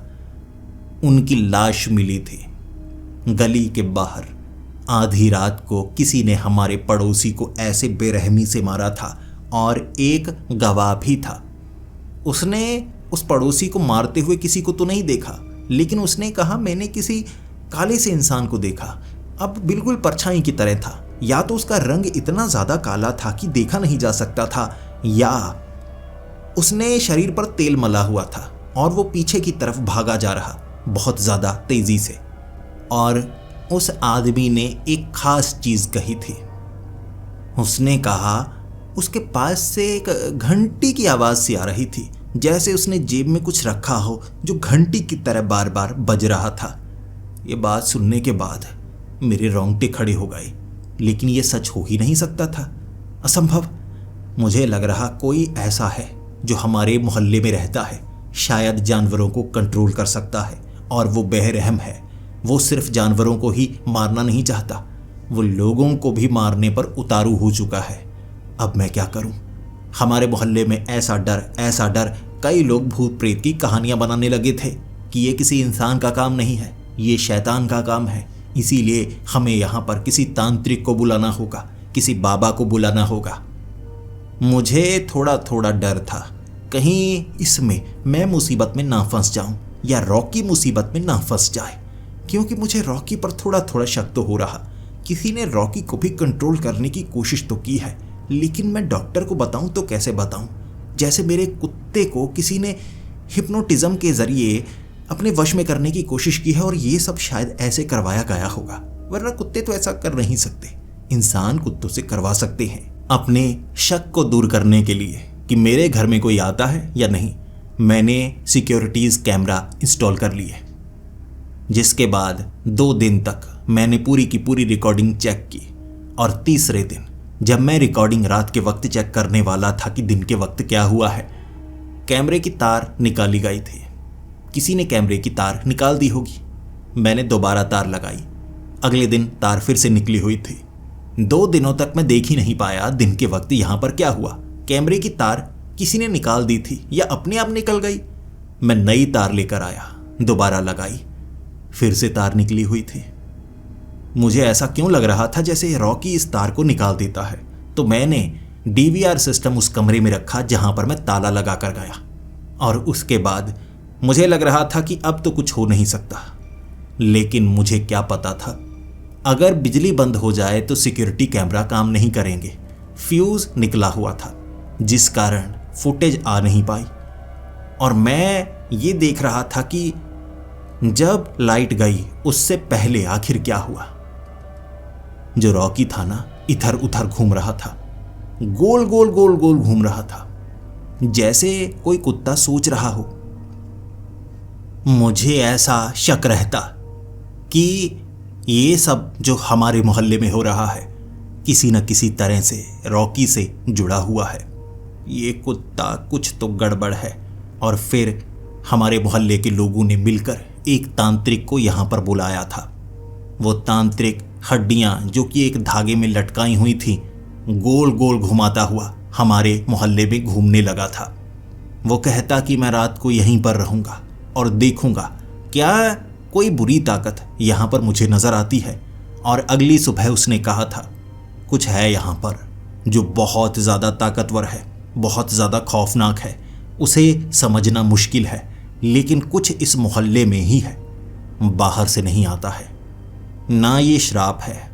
उनकी लाश मिली थी गली के बाहर। आधी रात को किसी ने हमारे पड़ोसी को ऐसे बेरहमी से मारा था और एक गवाह भी था। उसने उस पड़ोसी को मारते हुए किसी को तो नहीं देखा, लेकिन उसने कहा मैंने किसी काले से इंसान को देखा। अब बिल्कुल परछाई की तरह था, या तो उसका रंग इतना ज्यादा काला था कि देखा नहीं जा सकता था, या उसने शरीर पर तेल मला हुआ था और वो पीछे की तरफ भागा जा रहा बहुत ज्यादा तेजी से। और उस आदमी ने एक खास चीज कही थी। उसने कहा उसके पास से एक घंटी की आवाज सी आ रही थी, जैसे उसने जेब में कुछ रखा हो जो घंटी की तरह बार बार बज रहा था। ये बात सुनने के बाद मेरे रोंगटे खड़े हो गए, लेकिन ये सच हो ही नहीं सकता था, असंभव। मुझे लग रहा कोई ऐसा है जो हमारे मोहल्ले में रहता है, शायद जानवरों को कंट्रोल कर सकता है, और वो बेरहम है। वो सिर्फ जानवरों को ही मारना नहीं चाहता, वो लोगों को भी मारने पर उतारू हो चुका है। अब मैं क्या करूं? हमारे मोहल्ले में ऐसा डर, कई लोग भूत प्रेत की कहानियां बनाने लगे थे कि ये किसी इंसान का काम नहीं है, ये शैतान का काम है। इसीलिए हमें यहाँ पर किसी तांत्रिक को बुलाना होगा, किसी बाबा को बुलाना होगा। मुझे थोड़ा थोड़ा डर था, कहीं इसमें मैं मुसीबत में ना फंस जाऊं या रॉकी मुसीबत में ना फंस जाए, क्योंकि मुझे रॉकी पर थोड़ा थोड़ा शक तो हो रहा। किसी ने रॉकी को भी कंट्रोल करने की कोशिश तो की है, लेकिन मैं डॉक्टर को बताऊं तो कैसे बताऊं? जैसे मेरे कुत्ते को किसी ने हिप्नोटिज्म के जरिए अपने वश में करने की कोशिश की है, और ये सब शायद ऐसे करवाया गया होगा, वरना कुत्ते तो ऐसा कर नहीं सकते। इंसान कुत्तों से करवा सकते हैं अपने शक को दूर करने के लिए कि मेरे घर में कोई आता है या नहीं। मैंने सिक्योरिटीज कैमरा इंस्टॉल कर लिए, जिसके बाद 2 दिन तक मैंने पूरी की पूरी रिकॉर्डिंग चेक की। और तीसरे दिन जब मैं रिकॉर्डिंग रात के वक्त चेक करने वाला था कि दिन के वक्त क्या हुआ है, कैमरे की तार निकाली गई थी। किसी ने कैमरे की तार निकाल दी होगी। मैंने दोबारा तार लगाई। अगले दिन तार फिर से निकली हुई थी। 2 दिनों तक मैं देख ही नहीं पाया दिन के वक्त यहां पर क्या हुआ। कैमरे की तार किसी ने निकाल दी थी या अपने आप निकल गई। मैं नई तार लेकर आया, दोबारा लगाई, फिर से तार निकली हुई थी। मुझे ऐसा क्यों लग रहा था जैसे रॉकी इस तार को निकाल देता है, तो मैंने डीवीआर सिस्टम उस कमरे में रखा जहां पर मैं ताला लगा कर गया। और उसके बाद मुझे लग रहा था कि अब तो कुछ हो नहीं सकता, लेकिन मुझे क्या पता था अगर बिजली बंद हो जाए तो सिक्योरिटी कैमरा काम नहीं करेंगे। फ्यूज निकला हुआ था जिस कारण फुटेज आ नहीं पाई। और मैं ये देख रहा था कि जब लाइट गई उससे पहले आखिर क्या हुआ। जो रॉकी था ना, इधर उधर घूम रहा था, गोल गोल गोल गोल घूम रहा था, जैसे कोई कुत्ता सोच रहा हो। मुझे ऐसा शक रहता कि ये सब जो हमारे मोहल्ले में हो रहा है किसी न किसी तरह से रॉकी से जुड़ा हुआ है। ये कुत्ता कुछ तो गड़बड़ है। और फिर हमारे मोहल्ले के लोगों ने मिलकर एक तांत्रिक को यहाँ पर बुलाया था। वो तांत्रिक हड्डियाँ जो कि एक धागे में लटकाई हुई थी गोल गोल घुमाता हुआ हमारे मोहल्ले में घूमने लगा था। वो कहता कि मैं रात को यहीं पर रहूँगा और देखूँगा क्या कोई बुरी ताकत यहाँ पर मुझे नज़र आती है। और अगली सुबह उसने कहा था कुछ है यहाँ पर जो बहुत ज़्यादा ताकतवर है, बहुत ज़्यादा खौफनाक है, उसे समझना मुश्किल है, लेकिन कुछ इस मोहल्ले में ही है, बाहर से नहीं आता है। ना ये श्राप है,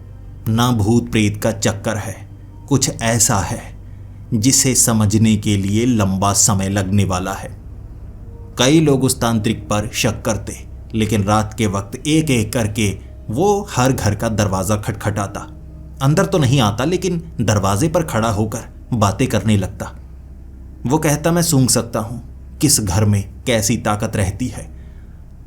ना भूत प्रेत का चक्कर है, कुछ ऐसा है जिसे समझने के लिए लंबा समय लगने वाला है। कई लोग उस तांत्रिक पर शक करते, लेकिन रात के वक्त एक एक करके वो हर घर का दरवाज़ा खटखटाता। अंदर तो नहीं आता, लेकिन दरवाजे पर खड़ा होकर बातें करने लगता। वो कहता मैं सूंघ सकता हूँ किस घर में कैसी ताकत रहती है।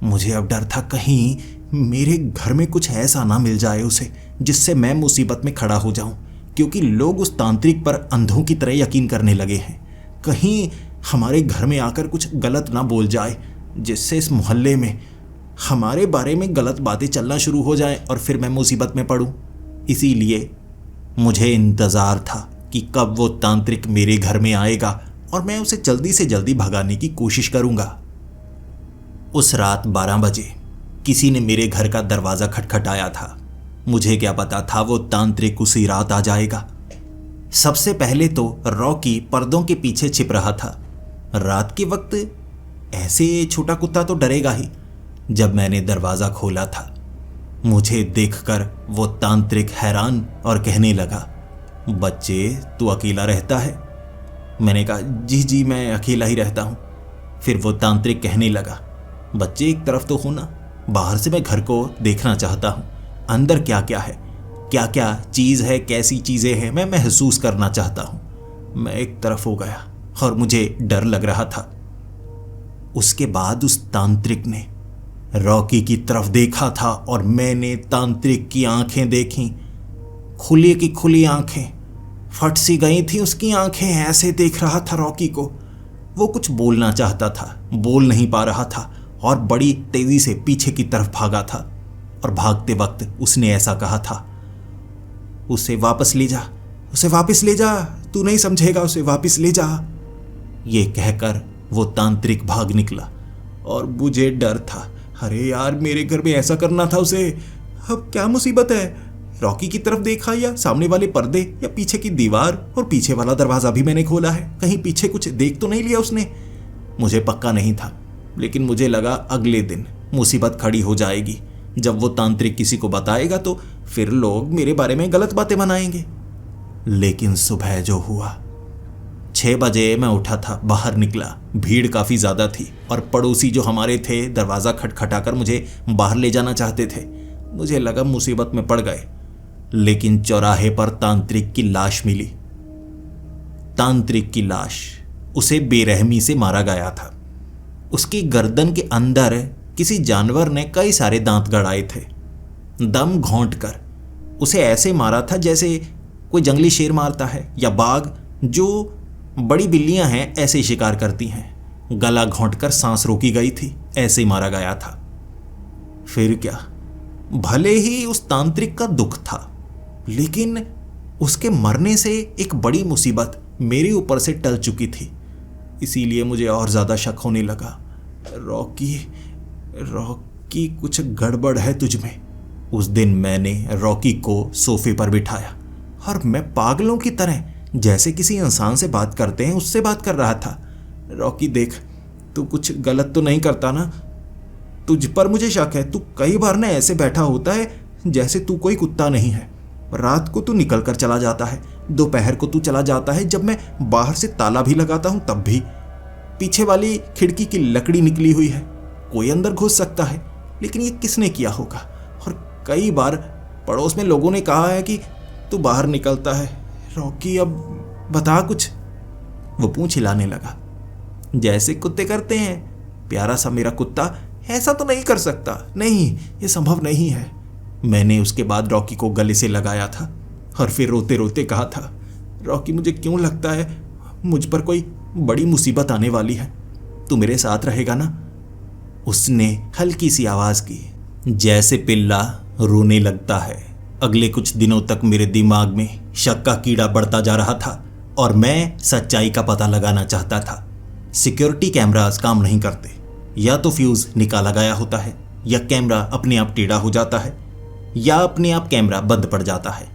मुझे अब डर था कहीं मेरे घर में कुछ ऐसा ना मिल जाए उसे जिससे मैं मुसीबत में खड़ा हो जाऊं, क्योंकि लोग उस तांत्रिक पर अंधों की तरह यकीन करने लगे हैं। कहीं हमारे घर में आकर कुछ गलत ना बोल जाए जिससे इस मोहल्ले में हमारे बारे में गलत बातें चलना शुरू हो जाएं और फिर मैं मुसीबत में पड़ूं। इसीलिए मुझे इंतज़ार था कि कब वो तांत्रिक मेरे घर में आएगा और मैं उसे जल्दी से जल्दी भगाने की कोशिश करूंगा। उस रात 12 बजे किसी ने मेरे घर का दरवाज़ा खटखटाया था। मुझे क्या पता था वो तांत्रिक उसी रात आ जाएगा। सबसे पहले तो रॉकी पर्दों के पीछे छिप रहा था। रात के वक्त ऐसे छोटा कुत्ता तो डरेगा ही। जब मैंने दरवाज़ा खोला था मुझे देखकर वो तांत्रिक हैरान और कहने लगा बच्चे तू अकेला रहता है? मैंने कहा जी जी मैं अकेला ही रहता हूँ। फिर वो तांत्रिक कहने लगा बच्चे एक तरफ तो हो ना, बाहर से मैं घर को देखना चाहता हूँ, अंदर क्या क्या है, क्या क्या चीज़ है, कैसी चीज़ें हैं, मैं महसूस करना चाहता हूँ। मैं एक तरफ हो गया और मुझे डर लग रहा था। उसके बाद उस तांत्रिक ने रॉकी की तरफ देखा था और मैंने तांत्रिक की आंखें देखी, खुली की खुली आंखें, फट सी गई थी उसकी आंखें। ऐसे देख रहा था रॉकी को। वो कुछ बोलना चाहता था, बोल नहीं पा रहा था और बड़ी तेजी से पीछे की तरफ भागा था। और भागते वक्त उसने ऐसा कहा था उसे वापस ले जा, उसे वापस ले जा, तू नहीं समझेगा, उसे वापस ले जा। ये कहकर वो तांत्रिक भाग निकला और मुझे डर था अरे यार मेरे घर में ऐसा करना था उसे, अब क्या मुसीबत है। रॉकी की तरफ देखा या सामने वाले पर्दे या पीछे की दीवार, और पीछे वाला दरवाज़ा भी मैंने खोला है, कहीं पीछे कुछ देख तो नहीं लिया उसने। मुझे पक्का नहीं था, लेकिन मुझे लगा अगले दिन मुसीबत खड़ी हो जाएगी। जब वो तांत्रिक किसी को बताएगा तो फिर लोग मेरे बारे में गलत बातें बनाएंगे। लेकिन सुबह जो हुआ, 6 बजे मैं उठा था, बाहर निकला, भीड़ काफ़ी ज़्यादा थी और पड़ोसी जो हमारे थे दरवाज़ा खटखटाकर मुझे बाहर ले जाना चाहते थे। मुझे लगा मुसीबत में पड़ गए, लेकिन चौराहे पर तांत्रिक की लाश मिली। तांत्रिक की लाश, उसे बेरहमी से मारा गया था। उसकी गर्दन के अंदर किसी जानवर ने कई सारे दांत गड़ाए थे। दम घोंटकर उसे ऐसे मारा था जैसे कोई जंगली शेर मारता है या बाघ जो बड़ी बिल्लियां हैं ऐसे शिकार करती हैं। गला घोंटकर सांस रोकी गई थी, ऐसे मारा गया था। फिर क्या, भले ही उस तांत्रिक का दुख था, लेकिन उसके मरने से एक बड़ी मुसीबत मेरे ऊपर से टल चुकी थी। इसीलिए मुझे और ज़्यादा शक होने लगा। रॉकी कुछ गड़बड़ है तुझ में। उस दिन मैंने रॉकी को सोफे पर बिठाया और मैं पागलों की तरह जैसे किसी इंसान से बात करते हैं उससे बात कर रहा था। रॉकी देख, तू कुछ गलत तो नहीं करता ना? तुझ पर मुझे शक है। तू कई बार ना ऐसे बैठा होता है जैसे तू कोई कुत्ता नहीं है। रात को तू निकल कर चला जाता है, दोपहर को तू चला जाता है, जब मैं बाहर से ताला भी लगाता हूँ तब भी। पीछे वाली खिड़की की लकड़ी निकली हुई है, कोई अंदर घुस सकता है, लेकिन ये किसने किया होगा? और कई बार पड़ोस में लोगों ने कहा है कि तू बाहर निकलता है। रॉकी, अब बता कुछ। वो पूंछ हिलाने लगा। जैसे कुत्ते करते हैं। प्यारा सा मेरा कुत्ता ऐसा तो नहीं कर सकता, नहीं, ये संभव नहीं है। मैंने उसके बाद रॉकी को गले से लगाया था और फिर रोते रोते कहा था, रॉकी मुझे क्यों लगता है मुझ पर कोई बड़ी मुसीबत आने वाली है, तू मेरे साथ रहेगा ना? उसने हल्की सी आवाज की, जैसे पिल्ला रोने लगता है। अगले कुछ दिनों तक मेरे दिमाग में शक का कीड़ा बढ़ता जा रहा था और मैं सच्चाई का पता लगाना चाहता था। सिक्योरिटी कैमरास काम नहीं करते, या तो फ्यूज निकाला गया होता है, या कैमरा अपने आप टेढ़ा हो जाता है, या अपने आप कैमरा बंद पड़ जाता है।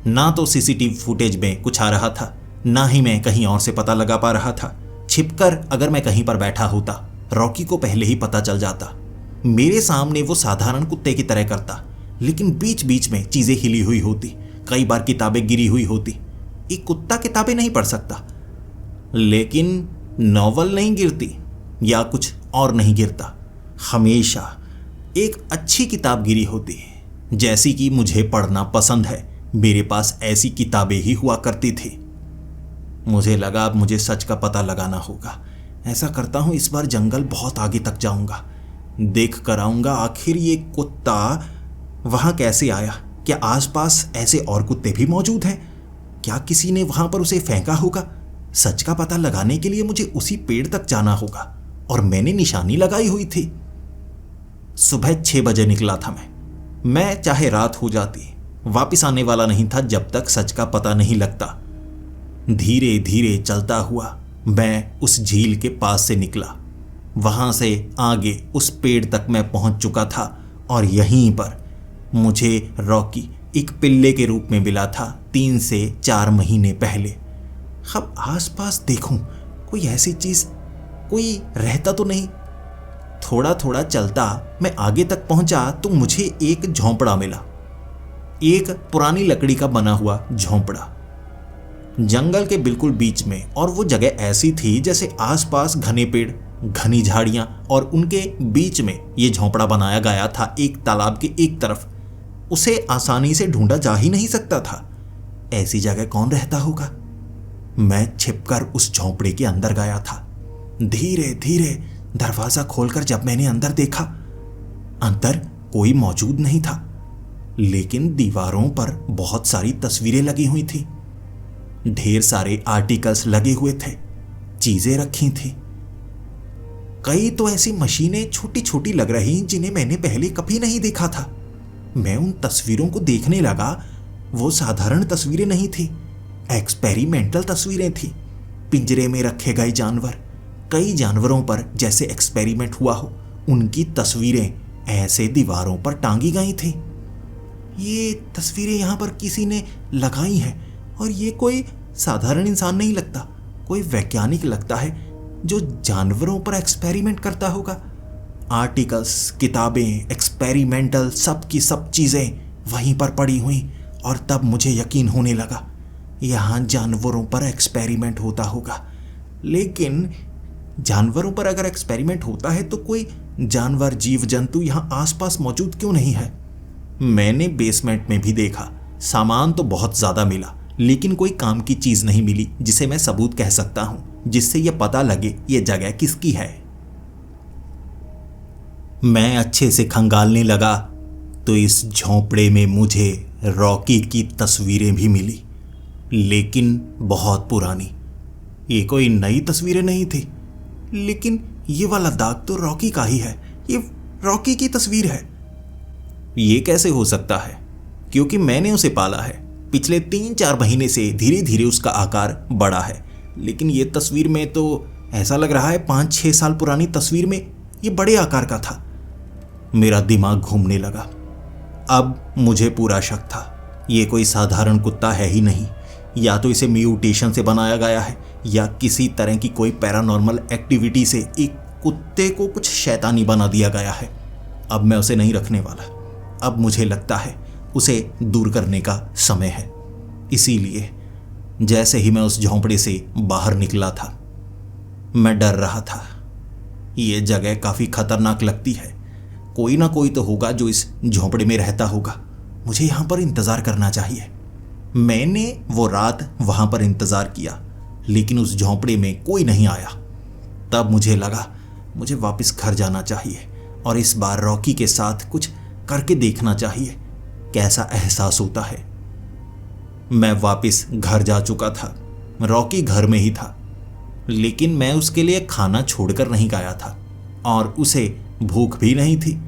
ना तो सीसीटीवी फुटेज में कुछ आ रहा था, ना ही मैं कहीं और से पता लगा पा रहा था। छिपकर अगर मैं कहीं पर बैठा होता, रॉकी को पहले ही पता चल जाता। मेरे सामने वो साधारण कुत्ते की तरह करता, लेकिन बीच बीच में चीजें हिली हुई होती, कई बार किताबें गिरी हुई होती। एक कुत्ता किताबें नहीं पढ़ सकता, लेकिन नॉवल नहीं गिरती या कुछ और नहीं गिरता। हमेशा एक अच्छी किताब गिरी होती है, जैसी कि मुझे पढ़ना पसंद है। मेरे पास ऐसी किताबें ही हुआ करती थी। मुझे लगा अब मुझे सच का पता लगाना होगा। ऐसा करता हूं, इस बार जंगल बहुत आगे तक जाऊंगा, देख कर आऊंगा आखिर ये कुत्ता वहां कैसे आया। क्या आसपास ऐसे और कुत्ते भी मौजूद हैं? क्या किसी ने वहां पर उसे फेंका होगा? सच का पता लगाने के लिए मुझे उसी पेड़ तक जाना होगा और मैंने निशानी लगाई हुई थी। सुबह 6 बजे निकला था मैं चाहे रात हो जाती, वापिस आने वाला नहीं था जब तक सच का पता नहीं लगता। धीरे धीरे चलता हुआ मैं उस झील के पास से निकला। वहां से आगे उस पेड़ तक मैं पहुंच चुका था और यहीं पर मुझे रॉकी एक पिल्ले के रूप में मिला था 3 से 4 महीने पहले। अब आसपास देखूं, कोई ऐसी चीज, कोई रहता तो नहीं। थोड़ा थोड़ा चलता मैं आगे तक पहुंचा तो मुझे एक झोंपड़ा मिला, एक पुरानी लकड़ी का बना हुआ झोंपड़ा, जंगल के बिल्कुल बीच में। और वो जगह ऐसी थी जैसे आसपास घने पेड़, घनी झाड़ियां और उनके बीच में ये झोंपड़ा बनाया गया था एक तालाब के एक तरफ। उसे आसानी से ढूंढा जा ही नहीं सकता था। ऐसी जगह कौन रहता होगा? मैं छिपकर उस झोंपड़े के अंदर गया था। धीरे धीरे दरवाजा खोलकर जब मैंने अंदर देखा, अंदर कोई मौजूद नहीं था, लेकिन दीवारों पर बहुत सारी तस्वीरें लगी हुई थी। ढेर सारे आर्टिकल्स लगे हुए थे, चीजें रखी थी। कई तो ऐसी मशीनें छोटी छोटी लग रही जिन्हें मैंने पहले कभी नहीं देखा था। मैं उन तस्वीरों को देखने लगा। वो साधारण तस्वीरें नहीं थी, एक्सपेरिमेंटल तस्वीरें थी। पिंजरे में रखे गए जानवर, कई जानवरों पर जैसे एक्सपेरिमेंट हुआ हो, उनकी तस्वीरें ऐसे दीवारों पर टांगी गई थी। ये तस्वीरें यहां पर किसी ने लगाई हैं और ये कोई साधारण इंसान नहीं लगता, कोई वैज्ञानिक लगता है जो जानवरों पर एक्सपेरिमेंट करता होगा। आर्टिकल्स, किताबें, एक्सपेरिमेंटल, सब की सब चीजें वहीं पर पड़ी हुई। और तब मुझे यकीन होने लगा यहां जानवरों पर एक्सपेरिमेंट होता होगा। लेकिन जानवरों पर अगर एक्सपेरिमेंट होता है तो कोई जानवर, जीव जंतु यहां आसपास मौजूद क्यों नहीं है? मैंने बेसमेंट में भी देखा, सामान तो बहुत ज्यादा मिला, लेकिन कोई काम की चीज नहीं मिली जिसे मैं सबूत कह सकता हूं, जिससे यह पता लगे ये जगह किसकी है। मैं अच्छे से खंगालने लगा तो इस झोंपड़े में मुझे रॉकी की तस्वीरें भी मिली, लेकिन बहुत पुरानी। ये कोई नई तस्वीरें नहीं थी, लेकिन ये वाला दाग तो रॉकी का ही है। ये रॉकी की तस्वीर है। ये कैसे हो सकता है? क्योंकि मैंने उसे पाला है। पिछले 3-4 महीने से धीरे धीरे उसका आकार बढ़ा है, लेकिन ये तस्वीर में तो ऐसा लग रहा है 5-6 साल पुरानी तस्वीर में ये बड़े आकार का था। मेरा दिमाग घूमने लगा। अब मुझे पूरा शक था, ये कोई साधारण कुत्ता है ही नहीं। या तो इसे म्यूटेशन से बनाया गया है, या किसी तरह की कोई पैरानॉर्मल एक्टिविटी से एक कुत्ते को कुछ शैतानी बना दिया गया है। अब मैं उसे नहीं रखने वाला। अब मुझे लगता है उसे दूर करने का समय है। इसीलिए जैसे ही मैं उस झोंपड़े से बाहर निकला था, मैं डर रहा था। ये जगह काफी खतरनाक लगती है। कोई ना कोई तो होगा जो इस झोंपड़े में रहता होगा। मुझे यहां पर इंतजार करना चाहिए। मैंने वो रात वहां पर इंतजार किया, लेकिन उस झोंपड़े में कोई नहीं आया। तब मुझे लगा मुझे वापस घर जाना चाहिए और इस बार रॉकी के साथ कुछ करके देखना चाहिए, कैसा एहसास होता है। मैं वापस घर जा चुका था। रॉकी घर में ही था, लेकिन मैं उसके लिए खाना छोड़कर नहीं गया था और उसे भूख भी नहीं थी।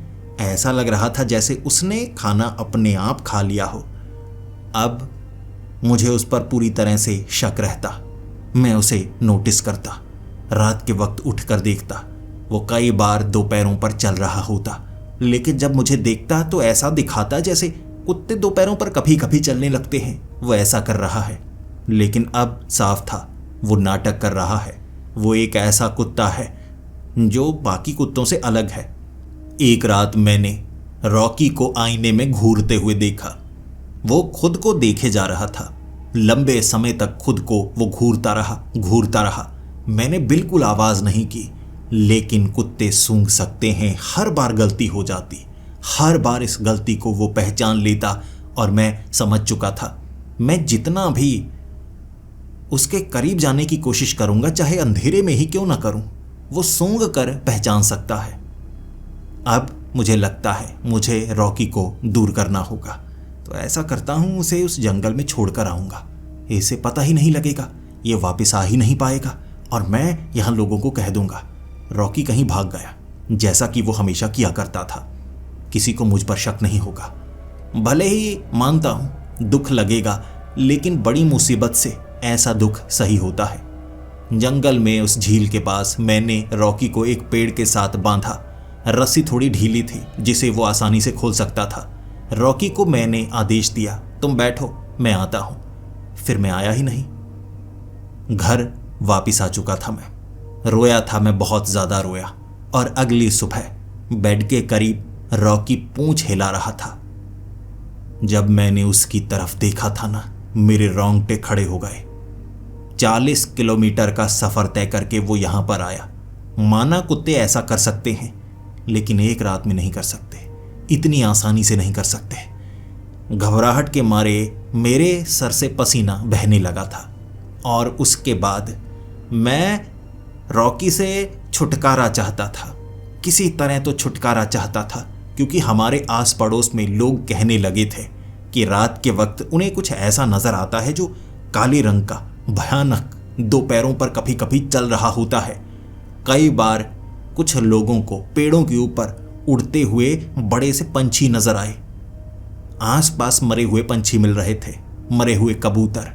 ऐसा लग रहा था जैसे उसने खाना अपने आप खा लिया हो। अब मुझे उस पर पूरी तरह से शक रहता। मैं उसे नोटिस करता, रात के वक्त उठकर देखता। वो कई बार दो पैरों पर चल रहा होता, लेकिन जब मुझे देखता तो ऐसा दिखाता जैसे कुत्ते दो पैरों पर कभी कभी चलने लगते हैं, वो ऐसा कर रहा है। लेकिन अब साफ था वो नाटक कर रहा है। वो एक ऐसा कुत्ता है जो बाकी कुत्तों से अलग है। एक रात मैंने रॉकी को आईने में घूरते हुए देखा। वो खुद को देखे जा रहा था। लंबे समय तक खुद को वो घूरता रहा। मैंने बिल्कुल आवाज नहीं की, लेकिन कुत्ते सूंघ सकते हैं। हर बार गलती हो जाती, हर बार इस गलती को वो पहचान लेता और मैं समझ चुका था मैं जितना भी उसके करीब जाने की कोशिश करूंगा, चाहे अंधेरे में ही क्यों ना करूं, वो सूंघ कर पहचान सकता है। अब मुझे लगता है मुझे रॉकी को दूर करना होगा, तो ऐसा करता हूं, उसे उस जंगल में छोड़कर आऊंगा। इसे पता ही नहीं लगेगा, ये वापस आ ही नहीं पाएगा और मैं यहां लोगों को कह दूंगा रॉकी कहीं भाग गया, जैसा कि वो हमेशा किया करता था। किसी को मुझ पर शक नहीं होगा। भले ही मानता हूं दुख लगेगा, लेकिन बड़ी मुसीबत से ऐसा दुख सही होता है। जंगल में उस झील के पास मैंने रॉकी को एक पेड़ के साथ बांधा। रस्सी थोड़ी ढीली थी जिसे वो आसानी से खोल सकता था। रॉकी को मैंने आदेश दिया, तुम बैठो, मैं आता हूं। फिर मैं आया ही नहीं। घर वापिस आ चुका था। मैं रोया था, मैं बहुत ज्यादा रोया। और अगली सुबह बेड के करीब रॉकी पूंछ हिला रहा था। जब मैंने उसकी तरफ देखा था ना, मेरे रोंगटे खड़े हो गए। 40 किलोमीटर का सफर तय करके वो यहां पर आया। माना कुत्ते ऐसा कर सकते हैं, लेकिन एक रात में नहीं कर सकते, इतनी आसानी से नहीं कर सकते। घबराहट के मारे मेरे सर से पसीना बहने लगा था और उसके बाद मैं रॉकी से छुटकारा चाहता था। किसी तरह तो छुटकारा चाहता था, क्योंकि हमारे आस पड़ोस में लोग कहने लगे थे कि रात के वक्त उन्हें कुछ ऐसा नजर आता है जो काले रंग का, भयानक, दो पैरों पर कभी कभी चल रहा होता है। कई बार कुछ लोगों को पेड़ों के ऊपर उड़ते हुए बड़े से पंछी नजर आए। आसपास मरे हुए पंछी मिल रहे थे, मरे हुए कबूतर,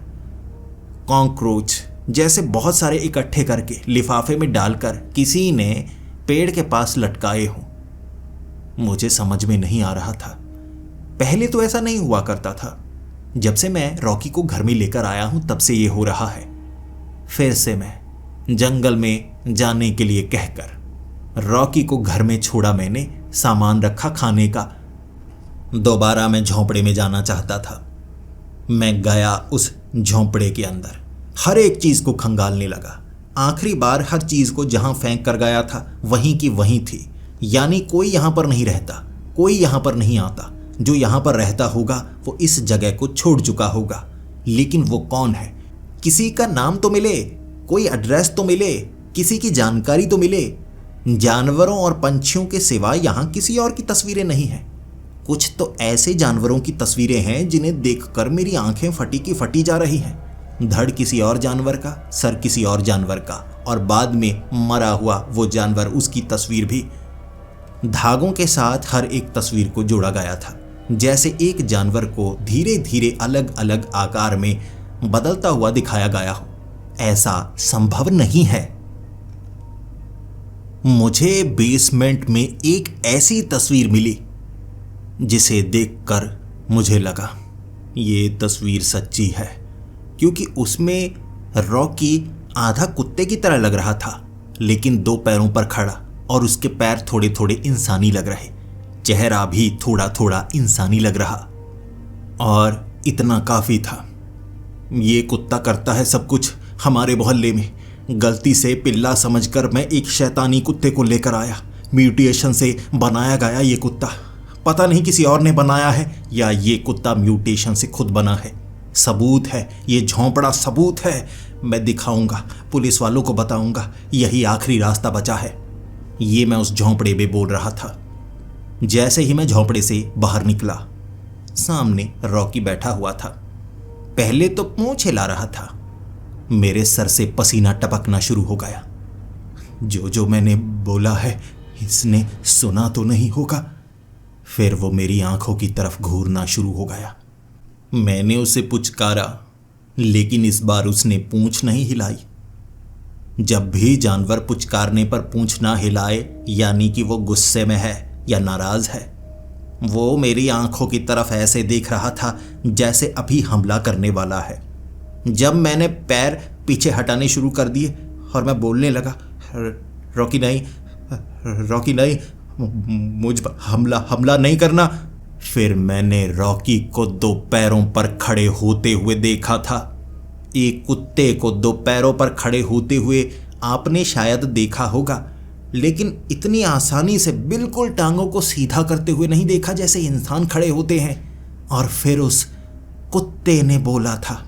कॉकरोच जैसे बहुत सारे इकट्ठे करके लिफाफे में डालकर किसी ने पेड़ के पास लटकाए हों। मुझे समझ में नहीं आ रहा था। पहले तो ऐसा नहीं हुआ करता था। जब से मैं रॉकी को घर में लेकर आया हूं तब से ये हो रहा है। फिर से मैं जंगल में जाने के लिए कहकर रॉकी को घर में छोड़ा। मैंने सामान रखा खाने का। दोबारा मैं झोंपड़े में जाना चाहता था। मैं गया उस झोंपड़े के अंदर, हर एक चीज को खंगालने लगा। आखिरी बार हर चीज को जहां फेंक कर गया था वहीं की वहीं थी। यानी कोई यहां पर नहीं रहता, कोई यहां पर नहीं आता। जो यहां पर रहता होगा वो इस जगह को छोड़ चुका होगा। लेकिन वो कौन है? किसी का नाम तो मिले, कोई एड्रेस तो मिले, किसी की जानकारी तो मिले। जानवरों और पंछियों के सिवा यहां किसी और की तस्वीरें नहीं हैं। कुछ तो ऐसे जानवरों की तस्वीरें हैं जिन्हें देखकर मेरी आंखें फटी की फटी जा रही हैं। धड़ किसी और जानवर का, सर किसी और जानवर का, और बाद में मरा हुआ वो जानवर, उसकी तस्वीर भी। धागों के साथ हर एक तस्वीर को जोड़ा गया था, जैसे एक जानवर को धीरे धीरे अलग अलग आकार में बदलता हुआ दिखाया गया हो। ऐसा संभव नहीं है। मुझे बेसमेंट में एक ऐसी तस्वीर मिली जिसे देखकर मुझे लगा ये तस्वीर सच्ची है, क्योंकि उसमें रॉकी आधा कुत्ते की तरह लग रहा था, लेकिन दो पैरों पर खड़ा, और उसके पैर थोड़े थोड़े इंसानी लग रहे, चेहरा भी थोड़ा थोड़ा इंसानी लग रहा। और इतना काफी था। ये कुत्ता करता है सब कुछ हमारे मोहल्ले में। गलती से पिल्ला समझकर मैं एक शैतानी कुत्ते को लेकर आया। म्यूटेशन से बनाया गया ये कुत्ता। पता नहीं किसी और ने बनाया है या ये कुत्ता म्यूटेशन से खुद बना है। सबूत है, ये झोंपड़ा सबूत है। मैं दिखाऊंगा, पुलिस वालों को बताऊंगा, यही आखिरी रास्ता बचा है। ये मैं उस झोंपड़े में बोल रहा था। जैसे ही मैं झोंपड़े से बाहर निकला, सामने रॉकी बैठा हुआ था। पहले तो पूंछ हिला रहा था। मेरे सर से पसीना टपकना शुरू हो गया। जो मैंने बोला है इसने सुना तो नहीं होगा। फिर वो मेरी आंखों की तरफ घूरना शुरू हो गया। मैंने उसे पुचकारा, लेकिन इस बार उसने पूंछ नहीं हिलाई। जब भी जानवर पुचकारने पर पूंछ ना हिलाए, यानी कि वो गुस्से में है या नाराज है। वो मेरी आंखों की तरफ ऐसे देख रहा था जैसे अभी हमला करने वाला है। जब मैंने पैर पीछे हटाने शुरू कर दिए और मैं बोलने लगा, रॉकी नहीं, रॉकी नहीं, मुझ पर हमला नहीं करना। फिर मैंने रॉकी को दो पैरों पर खड़े होते हुए देखा था। एक कुत्ते को दो पैरों पर खड़े होते हुए आपने शायद देखा होगा, लेकिन इतनी आसानी से बिल्कुल टांगों को सीधा करते हुए नहीं देखा जैसे इंसान खड़े होते हैं। और फिर उस कुत्ते ने बोला था,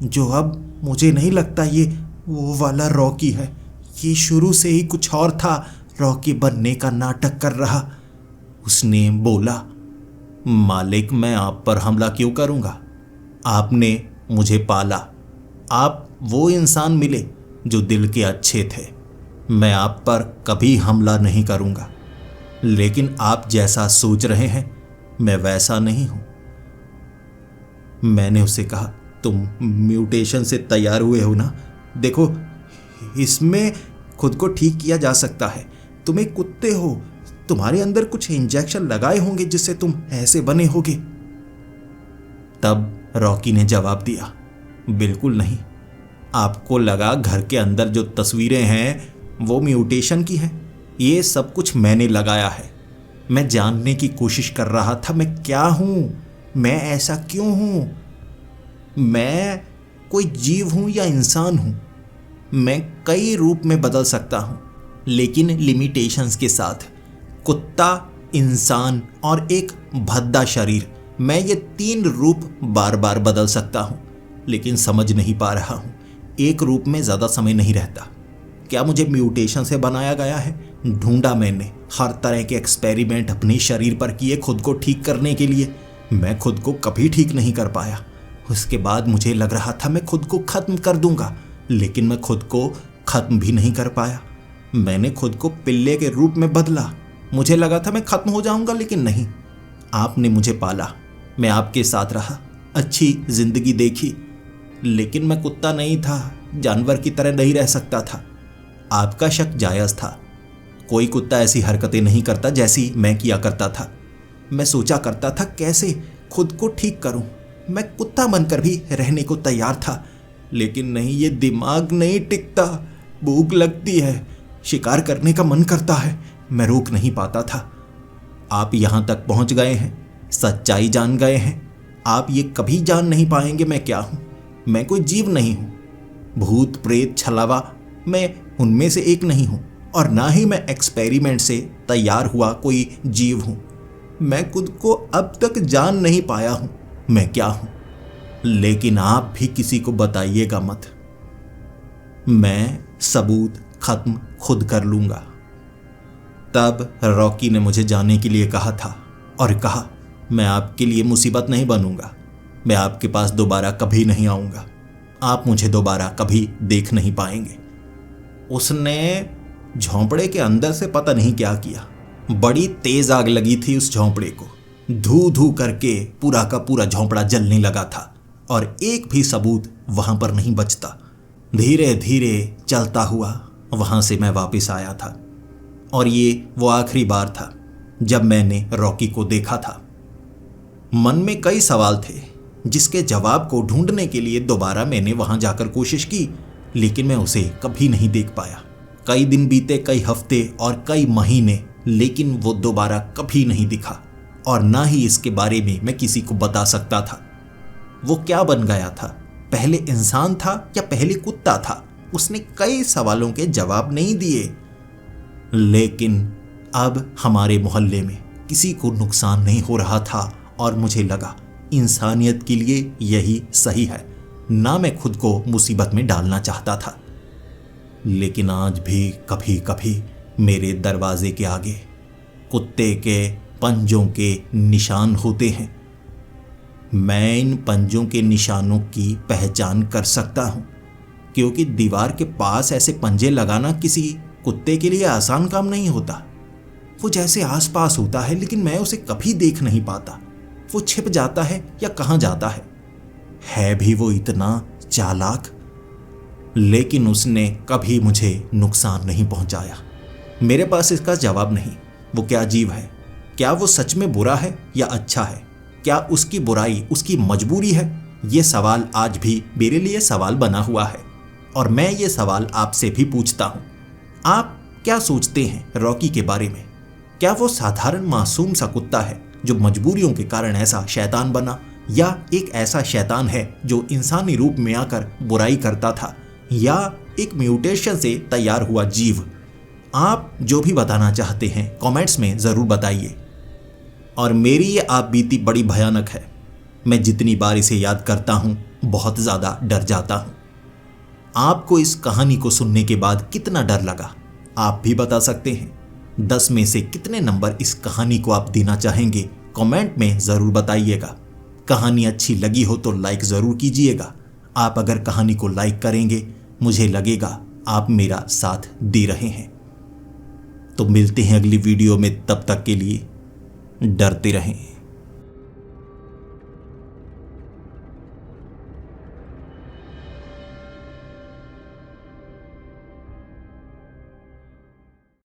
जो अब मुझे नहीं लगता ये वो वाला रॉकी है। ये शुरू से ही कुछ और था, रॉकी बनने का नाटक कर रहा। उसने बोला, मालिक मैं आप पर हमला क्यों करूंगा? आपने मुझे पाला, आप वो इंसान मिले जो दिल के अच्छे थे। मैं आप पर कभी हमला नहीं करूंगा, लेकिन आप जैसा सोच रहे हैं मैं वैसा नहीं हूं। मैंने उसे कहा, तुम म्यूटेशन से तैयार हुए हो ना? देखो, इसमें खुद को ठीक किया जा सकता है। तुम एक कुत्ते हो, तुम्हारे अंदर कुछ इंजेक्शन लगाए होंगे जिससे तुम ऐसे बने होगे। तब रॉकी ने जवाब दिया, बिल्कुल नहीं। आपको लगा घर के अंदर जो तस्वीरें हैं वो म्यूटेशन की हैं। ये सब कुछ मैंने लगाया है। मैं जानने की कोशिश कर रहा था मैं क्या हूं, मैं ऐसा क्यों हूं। मैं कोई जीव हूं या इंसान हूं? मैं कई रूप में बदल सकता हूं, लेकिन लिमिटेशंस के साथ। कुत्ता, इंसान और एक भद्दा शरीर, मैं ये तीन रूप बार बार बदल सकता हूं, लेकिन समझ नहीं पा रहा हूं। एक रूप में ज़्यादा समय नहीं रहता। क्या मुझे म्यूटेशन से बनाया गया है? ढूंढा मैंने, हर तरह के एक्सपेरिमेंट अपने शरीर पर किए खुद को ठीक करने के लिए। मैं खुद को कभी ठीक नहीं कर पाया। उसके बाद मुझे लग रहा था मैं खुद को ख़त्म कर दूंगा, लेकिन मैं खुद को ख़त्म भी नहीं कर पाया। मैंने खुद को पिल्ले के रूप में बदला। मुझे लगा था मैं ख़त्म हो जाऊंगा, लेकिन नहीं। आपने मुझे पाला, मैं आपके साथ रहा, अच्छी जिंदगी देखी, लेकिन मैं कुत्ता नहीं था, जानवर की तरह नहीं रह सकता था। आपका शक जायज़ था। कोई कुत्ता ऐसी हरकतें नहीं करता जैसी मैं किया करता था। मैं सोचा करता था कैसे खुद को ठीक करूं। मैं कुत्ता बनकर भी रहने को तैयार था, लेकिन नहीं, ये दिमाग नहीं टिकता। भूख लगती है, शिकार करने का मन करता है, मैं रोक नहीं पाता था। आप यहाँ तक पहुँच गए हैं, सच्चाई जान गए हैं। आप ये कभी जान नहीं पाएंगे मैं क्या हूँ। मैं कोई जीव नहीं हूँ। भूत, प्रेत, छलावा, मैं उनमें से एक नहीं हूँ, और ना ही मैं एक्सपेरिमेंट से तैयार हुआ कोई जीव हूँ। मैं खुद को अब तक जान नहीं पाया हूँ मैं क्या हूँ। लेकिन आप भी किसी को बताइएगा मत। मैं सबूत खत्म खुद कर लूंगा। तब रॉकी ने मुझे जाने के लिए कहा था और कहा, मैं आपके लिए मुसीबत नहीं बनूंगा। मैं आपके पास दोबारा कभी नहीं आऊंगा। आप मुझे दोबारा कभी देख नहीं पाएंगे। उसने झोंपड़े के अंदर से पता नहीं क्या किया। बड़ी तेज आग लगी थी उस झोंपड़े को। धू धू करके पूरा का पूरा झोंपड़ा जलने लगा था और एक भी सबूत वहां पर नहीं बचता। धीरे धीरे चलता हुआ वहां से मैं वापस आया था, और ये वो आखिरी बार था जब मैंने रॉकी को देखा था। मन में कई सवाल थे जिसके जवाब को ढूंढने के लिए दोबारा मैंने वहां जाकर कोशिश की, लेकिन मैं उसे कभी नहीं देख पाया। कई दिन बीते, कई हफ्ते और कई महीने, लेकिन वो दोबारा कभी नहीं दिखा, और ना ही इसके बारे में मैं किसी को बता सकता था। वो क्या बन गया था? पहले इंसान था या पहले कुत्ता था? उसने कई सवालों के जवाब नहीं दिए। लेकिन अब हमारे मोहल्ले में किसी को नुकसान नहीं हो रहा था, और मुझे लगा इंसानियत के लिए यही सही है, ना मैं खुद को मुसीबत में डालना चाहता था। लेकिन आज भी कभी कभी मेरे दरवाजे के आगे कुत्ते के पंजों के निशान होते हैं। मैं इन पंजों के निशानों की पहचान कर सकता हूं, क्योंकि दीवार के पास ऐसे पंजे लगाना किसी कुत्ते के लिए आसान काम नहीं होता। वो जैसे आसपास होता है, लेकिन मैं उसे कभी देख नहीं पाता। वो छिप जाता है या कहां जाता है भी वो इतना चालाक। लेकिन उसने कभी मुझे नुकसान नहीं पहुंचाया। मेरे पास इसका जवाब नहीं। वो क्या जीव है? क्या वो सच में बुरा है या अच्छा है? क्या उसकी बुराई उसकी मजबूरी है? ये सवाल आज भी मेरे लिए सवाल बना हुआ है, और मैं ये सवाल आपसे भी पूछता हूं। आप क्या सोचते हैं रॉकी के बारे में? क्या वो साधारण मासूम सा कुत्ता है जो मजबूरियों के कारण ऐसा शैतान बना, या एक ऐसा शैतान है जो इंसानी रूप में आकर बुराई करता था, या एक म्यूटेशन से तैयार हुआ जीव? आप जो भी बताना चाहते हैं कमेंट्स में ज़रूर बताइए। और मेरी ये आप बीती बड़ी भयानक है। मैं जितनी बार इसे याद करता हूँ बहुत ज़्यादा डर जाता हूँ। आपको इस कहानी को सुनने के बाद कितना डर लगा, आप भी बता सकते हैं। 10 में से कितने नंबर इस कहानी को आप देना चाहेंगे, कमेंट में ज़रूर बताइएगा। कहानी अच्छी लगी हो तो लाइक ज़रूर कीजिएगा। आप अगर कहानी को लाइक करेंगे, मुझे लगेगा आप मेरा साथ दे रहे हैं। तो मिलते हैं अगली वीडियो में, तब तक के लिए डरते रहें।